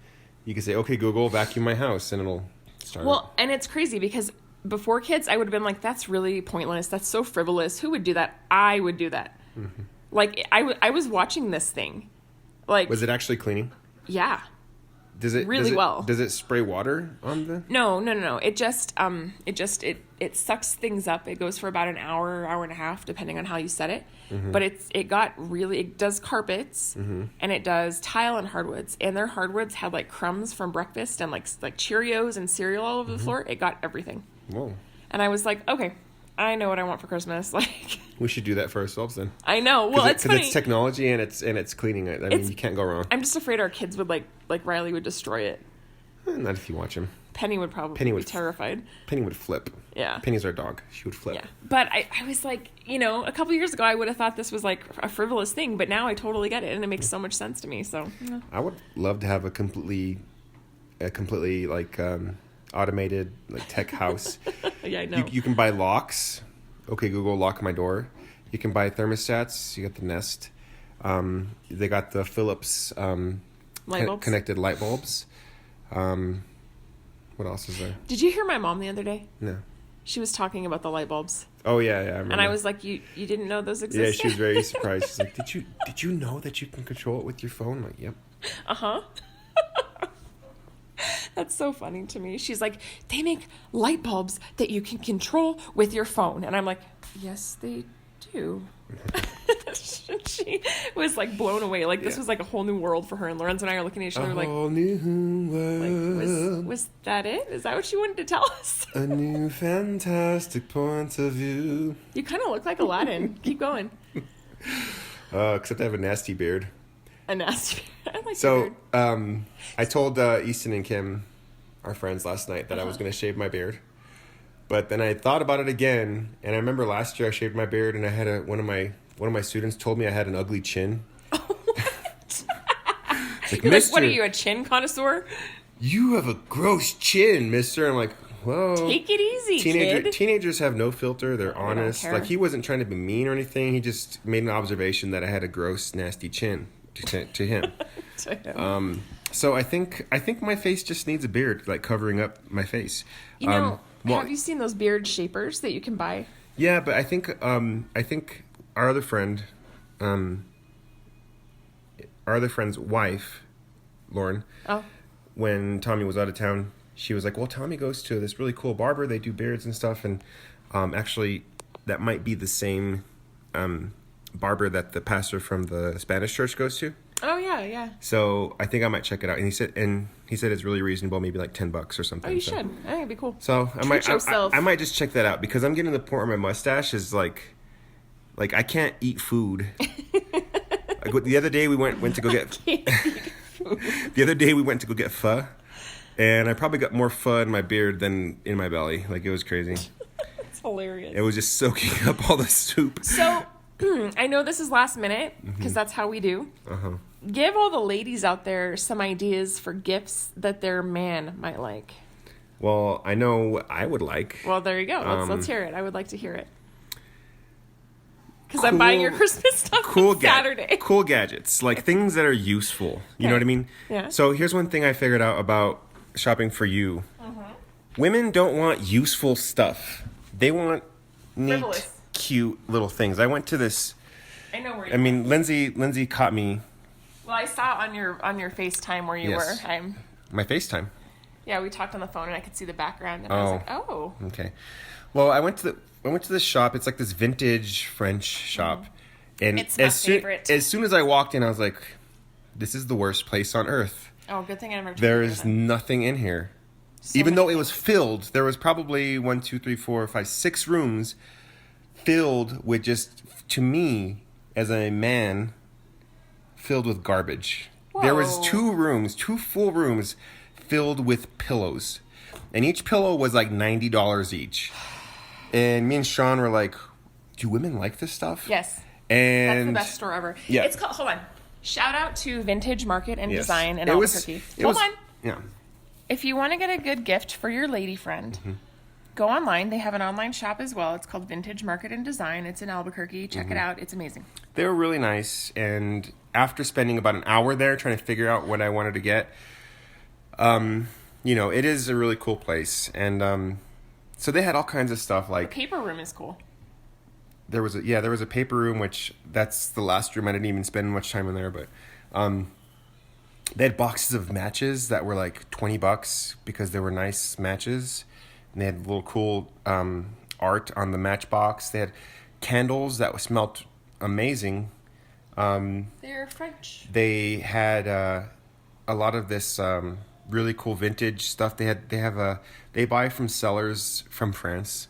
You can say, okay, Google, vacuum my house, and it'll start. Well, and it's crazy because before kids, I would have been like, that's really pointless. That's so frivolous. Who would do that? I would do that. Mm-hmm. Like, I was watching this thing. Like, Was it actually cleaning? yeah. Does it Really well. Does it spray water on the? No. It it sucks things up. It goes for about an hour and a half, depending on how you set it. Mm-hmm. But it does carpets and it does tile and hardwoods. And their hardwoods had like crumbs from breakfast and like Cheerios and cereal all over the floor. It got everything. Whoa. And I was like, okay, I know what I want for Christmas. Like, We should do that for ourselves then. I know. Well, it's funny. Because it's technology and it's cleaning it. I mean, you can't go wrong. I'm just afraid our kids would like Riley would destroy it. Not if you watch him. Penny would probably Penny be would- terrified. Penny would flip. Yeah. Penny's our dog. She would flip. Yeah. But I was like, a couple years ago, I would have thought this was like a frivolous thing, but now I totally get it and it makes so much sense to me. So, yeah. I would love to have a completely like automated like tech house. Yeah, I know. You can buy locks. Okay, Google, lock my door. You can buy thermostats. You got the Nest. They got the Philips Light bulbs? connected light bulbs. What else is there? Did you hear my mom the other day? No. She was talking about the light bulbs. Oh yeah, I remember. And I was like, you didn't know those yeah, existed? she was very surprised. She's like, did you know that you can control it with your phone? I'm like, yep. Uh-huh. That's so funny to me. She's like, they make light bulbs that you can control with your phone. And I'm like, yes, they do. She was like blown away. Like this was like a whole new world for her. And Lorenzo and I are looking at each other A like, whole new world. was that it? Is that what she wanted to tell us? A new fantastic point of view. You kind of look like Aladdin. Keep going. Except I have a nasty beard. A nasty. I like So, your beard. I told Easton and Kim, our friends, last night that I was going to shave my beard. But then I thought about it again, and I remember last year I shaved my beard, and I had one of my students told me I had an ugly chin. It's like, You're like, Mister, what are you, a chin connoisseur? you have a gross chin, Mister. I'm like, whoa. Take it easy, kid. Teenagers have no filter. They're honest. care. Like he wasn't trying to be mean or anything. He just made an observation that I had a gross, nasty chin to him. To him. So I think my face just needs a beard, like covering up my face. You know, well, have you seen those beard shapers that you can buy? yeah, but I think our other friend's wife, Lauren, Oh, when Tommy was out of town, she was like, well, Tommy goes to this really cool barber. They do beards and stuff. And actually, that might be the same barber that the pastor from the Spanish church goes to. oh yeah. So I think I might check it out. And he said it's really reasonable, maybe like $10 or something. Oh, you so. should. I think it'd be cool. So Treat yourself. I might just check that out because I'm getting to the point where my mustache is like I can't eat food. The other day we went to go get the other day we went to go get pho, and I probably got more pho in my beard than in my belly. Like it was crazy. It's hilarious. It was just soaking up all the soup. So, I know this is last minute because that's how we do. Uh-huh. Give all the ladies out there some ideas for gifts that their man might like. Well, I know what I would like. Well, there you go. Let's hear it. I would like to hear it. Because I'm buying your Christmas stuff on Saturday. Cool gadgets, like things that are useful. You know what I mean? Yeah. So here's one thing I figured out about shopping for you. women don't want useful stuff. They want neat, Frivolous. cute little things. I went to this. I know where you I mean, Lindsay caught me Well, I saw on your FaceTime where you Yes. were. my FaceTime. Yeah, we talked on the phone and I could see the background and I was like, oh. Okay. Well, I went to this shop. It's like this vintage French shop, and It's my favorite. As soon as I walked in, I was like, "This is the worst place on earth." Oh, good thing I never took There you is there then. nothing in here. So Even many though it was filled, there was probably 1, 2, 3, 4, 5, 6 rooms filled with just, to me, as a man, filled with garbage. There was Whoa. 2 full rooms filled with pillows. And each pillow was like $90 each. And me and Sean were like, do women like this stuff? Yes. And That's the best store ever. Yeah. It's called, hold on. Shout out to Vintage Market and Yes. Design in It was- Albuquerque. it Hold was- on. Yeah. If you want to get a good gift for your lady friend, go online. They have an online shop as well. It's called Vintage Market and Design. It's in Albuquerque. Check it out. It's amazing. They were really nice, and after spending about an hour there trying to figure out what I wanted to get, you know, it is a really cool place. And so they had all kinds of stuff, like Paper room is cool. there was a paper room, which that's the last room. I didn't even spend much time in there, but they had boxes of matches that were like $20 because they were nice matches, and they had little cool art on the matchbox. They had candles that smelled amazing. They're French. They had a lot of this really cool vintage stuff. They buy from sellers from France,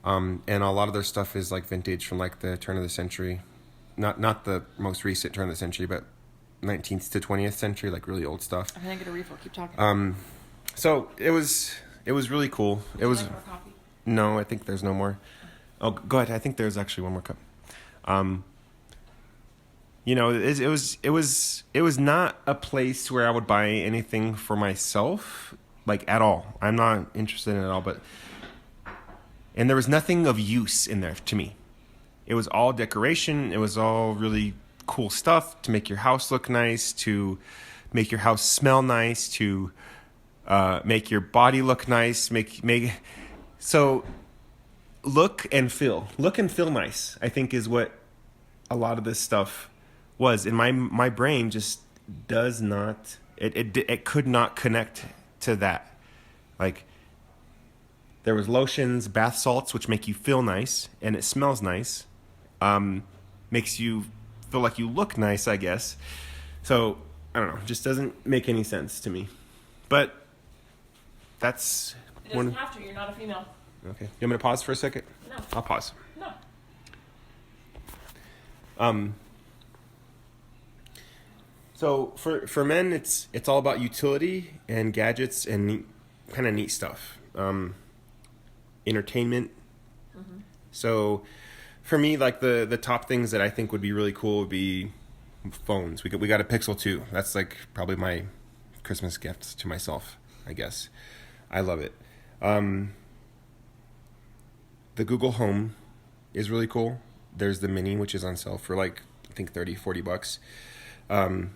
and a lot of their stuff is like vintage from like the turn of the century, not the most recent turn of the century, but 19th to 20th century, like really old stuff. I'm going to get a refill. Keep talking. So it was really cool. It was Like more coffee? no, I think there's no more. Oh, go ahead. I think there's actually one more cup. You know, it was not a place where I would buy anything for myself, like at all. I'm not interested in it at all, and there was nothing of use in there to me. It was all decoration. It was all really cool stuff to make your house look nice, to make your house smell nice, to make your body look nice, so look and feel nice, I think, is what a lot of this stuff was. And my brain just does not, it could not connect to that. Like, there was lotions, bath salts, which make you feel nice, and it smells nice. Makes you feel like you look nice, I guess. So, I don't know, just doesn't make any sense to me. But that's It doesn't have to. You're not a female. Okay. You want me to pause for a second? No. I'll pause. No. So for men, it's all about utility and gadgets and kind of neat stuff. Entertainment. Mm-hmm. So for me, like the top things that I think would be really cool would be phones. We got a Pixel 2. That's like probably my Christmas gift to myself, I guess. I love it. The Google Home is really cool. There's the Mini, which is on sale for like, I think $30-$40,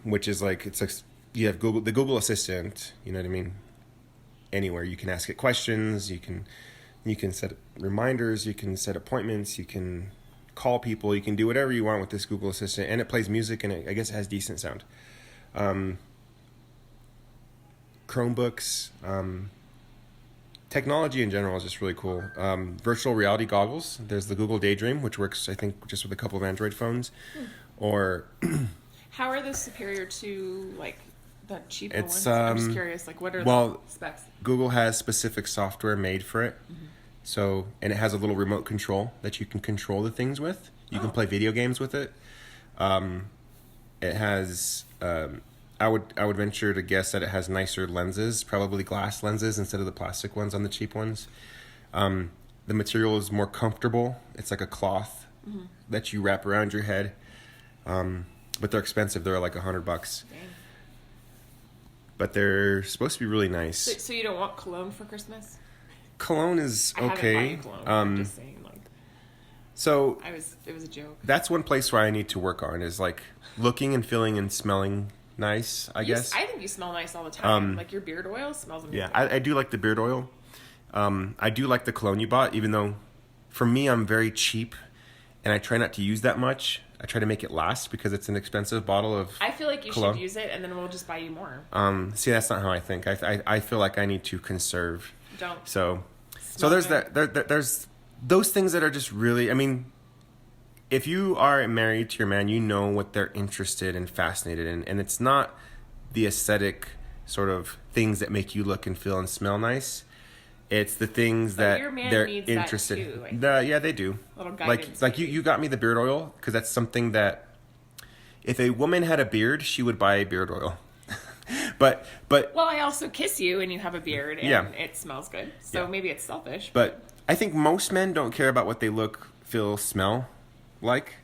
which is like, it's like, you have the Google Assistant, you know what I mean? Anywhere you can ask it questions, you can set reminders, you can set appointments, you can call people, you can do whatever you want with this Google Assistant, and it plays music, and I guess it has decent sound. Chromebooks, technology in general is just really cool. Virtual reality goggles. There's the Google Daydream, which works, I think, just with a couple of Android phones. Or How are those superior to like the cheaper It's, ones? I'm just curious. Like, what are well, the specs? Google has specific software made for it. So, and it has a little remote control that you can control the things with. You can play video games with it. It has, I would venture to guess that it has nicer lenses, probably glass lenses instead of the plastic ones on the cheap ones. The material is more comfortable. It's like a cloth that you wrap around your head. But they're expensive. They're like $100. Dang. But they're supposed to be really nice. So you don't want cologne for Christmas? Cologne is I okay. haven't bought cologne. I'm just saying, like, So it was a joke. that's one place where I need to work on, is like looking and feeling and smelling nice, I guess. I think you smell nice all the time. Like, your beard oil smells amazing. Yeah, I do like the beard oil. I do like the cologne you bought, even though for me, I'm very cheap and I try not to use that much. I try to make it last because it's an expensive bottle of I feel like you cologne. should use it, and then we'll just buy you more. See, that's not how I think. I feel like I need to conserve. Don't. So Smell there's it. there's those things that are just really, I mean, if you are married to your man, you know what they're interested and fascinated in, and it's not the aesthetic sort of things that make you look and feel and smell nice. It's the things But that your man they're needs that interested too, I in. think. Yeah, they do. Little Like guidance, like maybe. you got me the beard oil because that's something that if a woman had a beard, she would buy beard oil. but Well, I also kiss you, and you have a beard, and Yeah. it smells good. So Yeah. maybe it's selfish. But I think most men don't care about what they look, feel, smell like.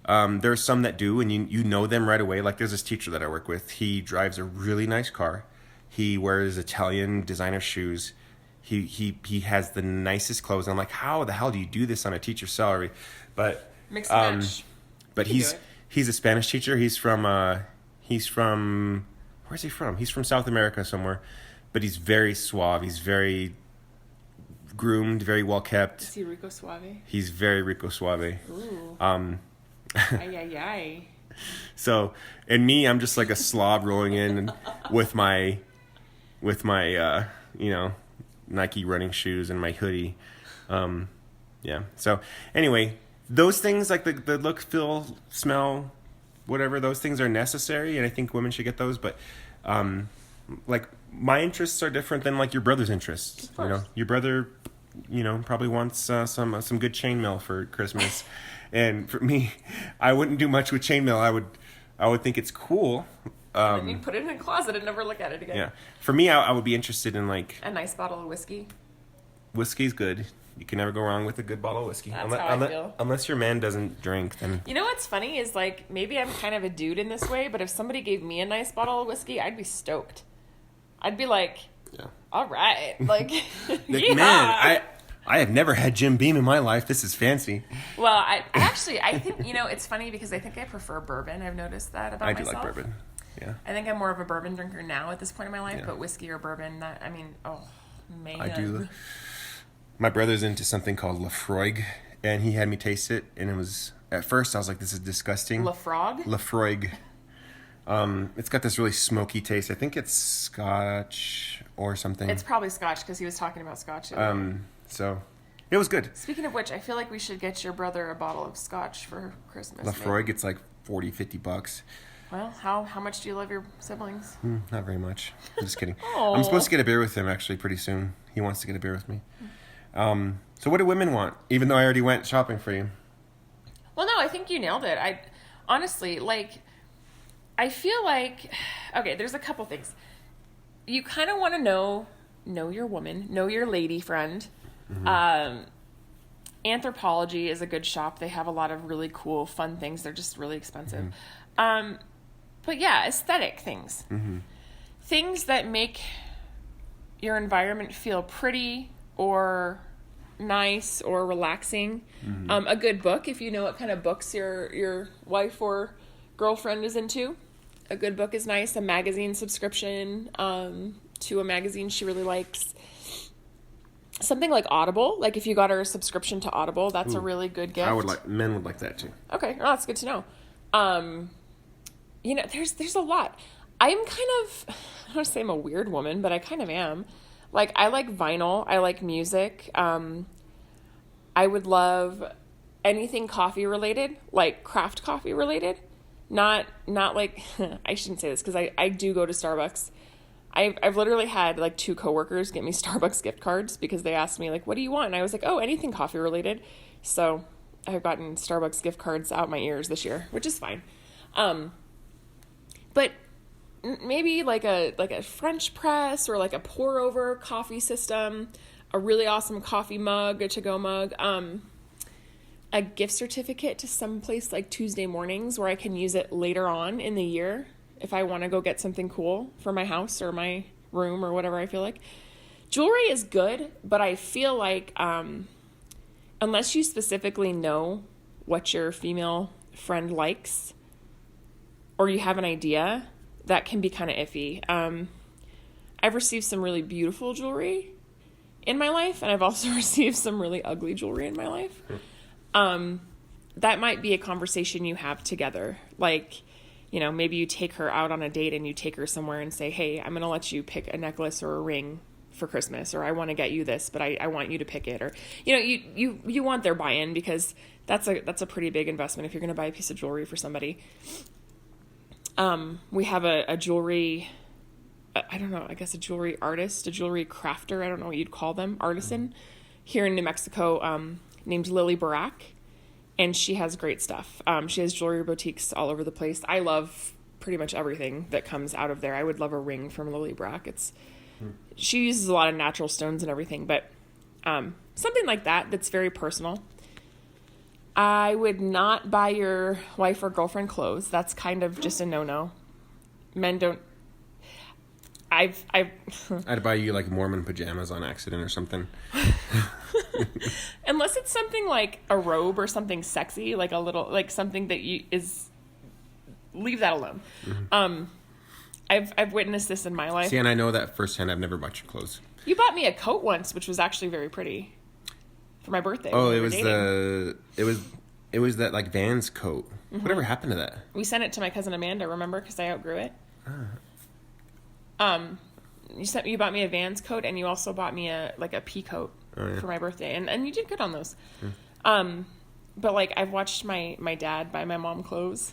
There's some that do, and you know them right away. Like there's this teacher that I work with. He drives a really nice car. He wears Italian designer shoes. He has the nicest clothes. And I'm like, how the hell do you do this on a teacher's salary? But Mix and match. but You can he's do it. he's a Spanish teacher. He's from where's he from? He's from South America somewhere. But he's very suave. He's very groomed, very well kept. Is he Rico Suave? He's very Rico Suave. Ooh. Um, Ay, ay, ay. so, and me, I'm just like a slob rolling in with my, Nike running shoes and my hoodie. Yeah. So anyway, those things like the look, feel, smell, whatever, those things are necessary. And I think women should get those. But, like my interests are different than like your brother's interests. Of course. Your brother, probably wants some good chainmail for Christmas. And for me, I wouldn't do much with chainmail. I would think it's cool. And you put it in a closet and never look at it again. Yeah. For me, I would be interested in like A nice bottle of whiskey. whiskey's good. You can never go wrong with a good bottle of whiskey. That's how I feel. Unless your man doesn't drink, then You know what's funny is like maybe I'm kind of a dude in this way, but if somebody gave me a nice bottle of whiskey, I'd be stoked. I'd be like, yeah. all right, like, Like, yeah. man, I have never had Jim Beam in my life. This is fancy. Well, I think it's funny because I think I prefer bourbon. I've noticed that about I do myself. like bourbon. Yeah. I think I'm more of a bourbon drinker now at this point in my life, Yeah. but whiskey or bourbon, oh man, I do. My brother's into something called Lafroig, and he had me taste it, and it was at first I was like, "This is disgusting." Lafroig. Lafroig. It's got this really smoky taste. I think it's Scotch or something. It's probably Scotch because he was talking about Scotch. So it was good. Speaking of which, I feel like we should get your brother a bottle of Scotch for Christmas. Lafroig, it's like $40-$50. Well, how much do you love your siblings? Not very much. I'm just kidding. Aw. I'm supposed to get a beer with him actually pretty soon. He wants to get a beer with me. So what do women want? Even though I already went shopping for you. Well, no, I think you nailed it. I honestly I feel like okay, there's a couple things. You kind of want to know your woman, know your lady friend. Anthropologie is a good shop. They have a lot of really cool, fun things. They're just really expensive. But yeah, aesthetic things. Things that make your environment feel pretty or nice or relaxing. A good book, if you know what kind of books your wife or girlfriend is into. A good book is nice. A magazine subscription to a magazine she really likes. Something like Audible. Like if you got her a subscription to Audible, that's a really good gift. Men would like that too. Okay, well, that's good to know. There's a lot. I'm kind of, I don't want to say I'm a weird woman, but I kind of am. Like, I like vinyl. I like music. I would love anything coffee related, like craft coffee related. Not like, I shouldn't say this because I do go to Starbucks. I've literally had like 2 coworkers get me Starbucks gift cards because they asked me like, what do you want? And I was like, oh, anything coffee related. So I've gotten Starbucks gift cards out my ears this year, which is fine. But maybe like a French press or like a pour over coffee system, a really awesome coffee mug, a to-go mug, a gift certificate to some place like Tuesday Mornings where I can use it later on in the year if I want to go get something cool for my house or my room or whatever I feel like. Jewelry is good, but I feel like unless you specifically know what your female friend likes or you have an idea, that can be kind of iffy. I've received some really beautiful jewelry, in my life, and I've also received some really ugly jewelry in my life. That might be a conversation you have together. Like, you know, maybe you take her out on a date and you take her somewhere and say, hey, I'm going to let you pick a necklace or a ring for Christmas, or I want to get you this, but I want you to pick it. Or, you know, you want their buy-in, because that's a pretty big investment if you're going to buy a piece of jewelry for somebody. We have a jewelry, I don't know, I guess a jewelry artist, a jewelry crafter, I don't know what you'd call them, artisan, here in New Mexico, named Lily Barak. And she has great stuff. She has jewelry boutiques all over the place. I love pretty much everything that comes out of there. I would love a ring from Lily Barak. She uses a lot of natural stones and everything, but something like that that's very personal. I would not buy your wife or girlfriend clothes. That's kind of just a no-no. Men don't. I'd buy you like Mormon pajamas on accident or something. Unless it's something like a robe or something sexy, like a little, like something that leave that alone. I've witnessed this in my life. See, and I know that firsthand. I've never bought you clothes. You bought me a coat once, which was actually very pretty for my birthday. Oh, it was that like Vans coat. Whatever happened to that? We sent it to my cousin Amanda, remember? Because I outgrew it. You bought me a Vans coat, and you also bought me a pea coat for my birthday, and you did good on those. But like, I've watched my dad buy my mom clothes,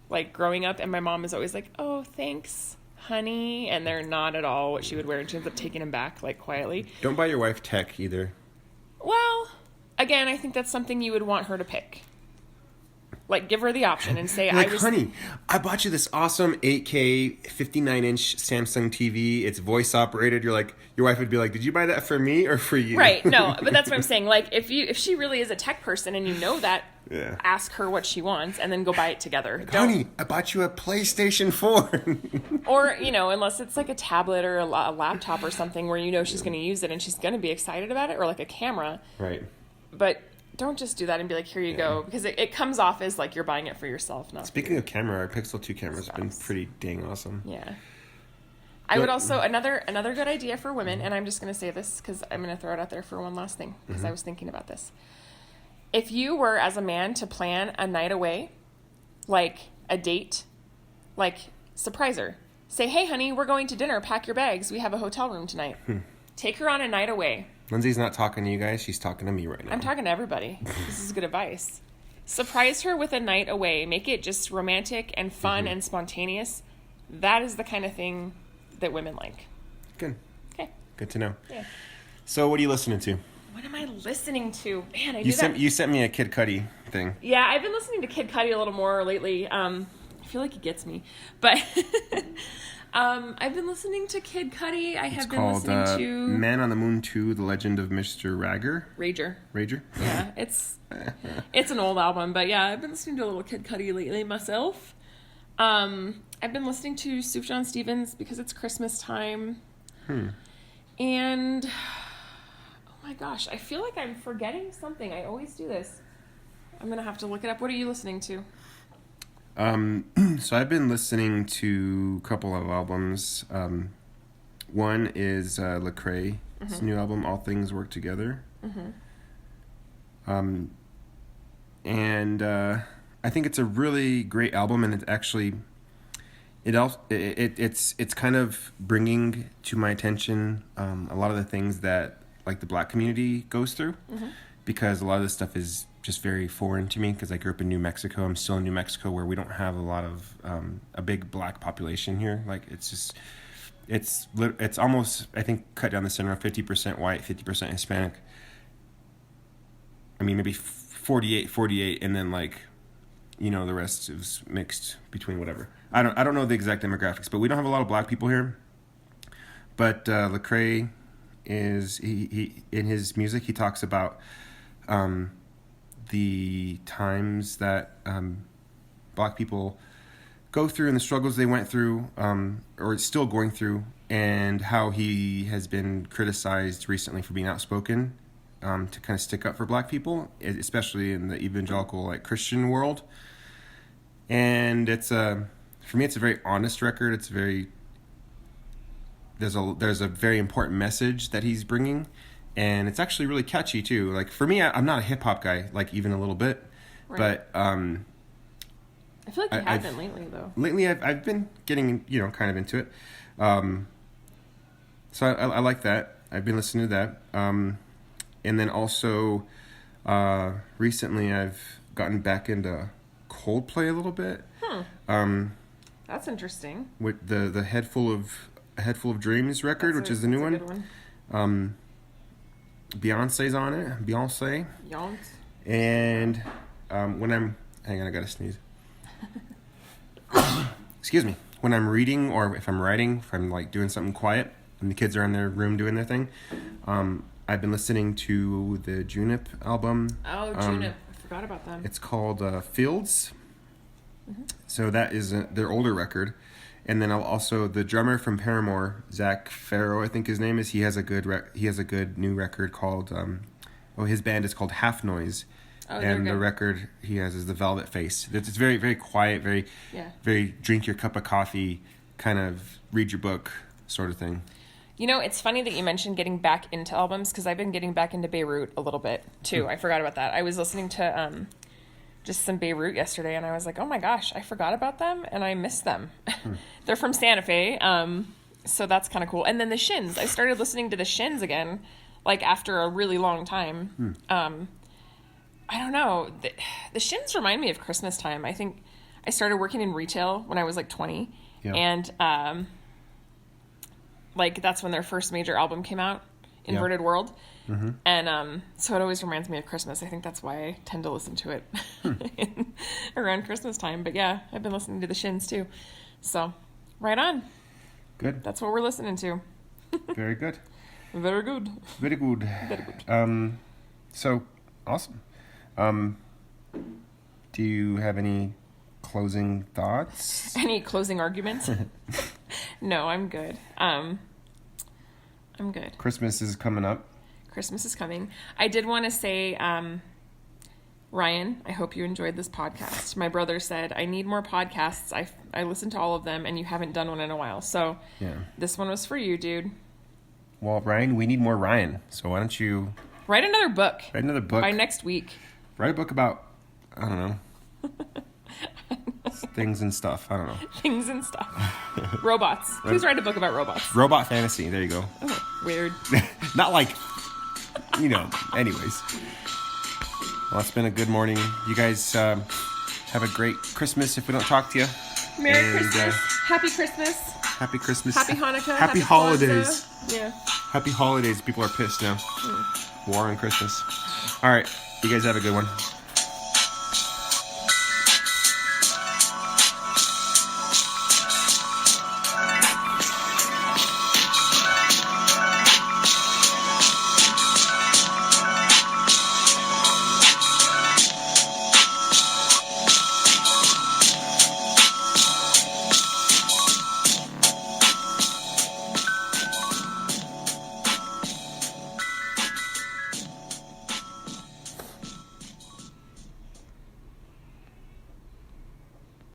like growing up, and my mom is always like, "Oh, thanks, honey," and they're not at all what she would wear, and she ends up taking them back like quietly. Don't buy your wife tech either. Well, again, I think that's something you would want her to pick. Like, give her the option and say, honey, I bought you this awesome 8K 59-inch Samsung TV. It's voice operated. You're like, your wife would be like, did you buy that for me or for you? Right. No, but that's what I'm saying. Like, if she really is a tech person and you know that, ask her what she wants and then go buy it together. Honey, I bought you a PlayStation 4. Or, you know, unless it's like a tablet or a laptop or something where you know she's going to use it and she's going to be excited about it, or like a camera. Right. But don't just do that and be like, here you go, because it comes off as like you're buying it for yourself. Not Speaking of camera, our Pixel 2 camera's been pretty dang awesome. Yeah. I would also, another good idea for women, and I'm just going to say this because I'm going to throw it out there for one last thing, because I was thinking about this. If you were, as a man, to plan a night away, like a date, like surprise her. Say, hey, honey, we're going to dinner. Pack your bags. We have a hotel room tonight. Take her on a night away. Lindsay's not talking to you guys. She's talking to me right now. I'm talking to everybody. This is good advice. Surprise her with a night away. Make it just romantic and fun and spontaneous. That is the kind of thing that women like. Good. Okay. Good to know. Yeah. So what are you listening to? What am I listening to? Man, You sent me a Kid Cudi thing. Yeah, I've been listening to Kid Cudi a little more lately. I feel like he gets me. But I've been listening to Kid Cudi. It's been listening to Man on the Moon 2, The Legend of Mr. Rager. Rager? Yeah, it's an old album, but yeah, I've been listening to a little Kid Cudi lately myself. I've been listening to Sufjan Stevens because it's Christmas time. And oh my gosh, I feel like I'm forgetting something. I always do this. I'm gonna have to look it up. What are you listening to? So I've been listening to a couple of albums. One is Lecrae's new album, All Things Work Together. And I think it's a really great album, and it's actually it's kind of bringing to my attention a lot of the things that like the Black community goes through, because a lot of this stuff is just very foreign to me, because I grew up in New Mexico. I'm still in New Mexico, where we don't have a lot of a big Black population here. Like it's almost, I think, cut down the center of 50% white, 50% Hispanic. I mean, maybe 48, and then like, you know, the rest is mixed between whatever. I don't know the exact demographics, but we don't have a lot of Black people here. But Lecrae is he in his music, he talks about the times that Black people go through and the struggles they went through, or still going through, and how he has been criticized recently for being outspoken, to kind of stick up for Black people, especially in the evangelical like Christian world. And it's for me, it's a very honest record. It's there's a very important message that he's bringing, and it's actually really catchy too. Like for me, I'm not a hip hop guy, like even a little bit, Right. but I feel like you have I've- been lately, though. lately I've been getting kind of into it. So I like that. I've been listening to that, and then also recently I've gotten back into Coldplay a little bit. That's interesting. With the Head Full of Dreams record, which is the new That's a one. good one. Beyonce's on it. Beyonce. Yawns. And when I'm... Hang on, I gotta sneeze. Excuse me. When I'm reading or if I'm writing, if I'm like doing something quiet and the kids are in their room doing their thing, I've been listening to the Junip album. Oh, Junip. I forgot about them. It's called Fields. So that is their older record. And then also the drummer from Paramore, Zach Farrow, I think his name is. He has a good new record called his band is called Half Noise. Oh, they're and the good. record he has is The Velvet Face. It's very, very quiet, very very drink your cup of coffee, kind of read your book sort of thing. You know, it's funny that you mentioned getting back into albums because I've been getting back into Beirut a little bit too. I forgot about that. I was listening to just some Beirut yesterday, and I was like, oh my gosh, I forgot about them and I missed them. They're from Santa Fe, so that's kind of cool. And then the Shins. I started listening to the Shins again, like after a really long time. I don't know. The Shins remind me of Christmas time. I think I started working in retail when I was like 20, and like that's when their first major album came out, Inverted World. And so it always reminds me of Christmas. I think that's why I tend to listen to it around Christmas time. But yeah, I've been listening to the Shins too. So right on. Good. That's what we're listening to. Very good. Very good. Very good. Very good. So awesome. Do you have any closing thoughts? Any closing arguments? No, I'm good. I'm good. Christmas is coming up. Christmas is coming. I did want to say, Ryan, I hope you enjoyed this podcast. My brother said, I need more podcasts. I listened to all of them, and you haven't done one in a while. So this one was for you, dude. Well, Ryan, we need more Ryan. So why don't you Write another book write another book? by next week. Write a book about, I don't know, things and stuff. I don't know. Things and stuff. Robots. Please write a book about robots. Robot fantasy. There you go. Oh, weird. Not like, anyways. Well, it's been a good morning. You guys have a great Christmas if we don't talk to you. Merry And, Christmas. Happy Christmas. Happy Christmas. Happy Hanukkah. Happy holidays. Kwanzaa. Yeah. Happy holidays. People are pissed now. War on Christmas. All right. You guys have a good one.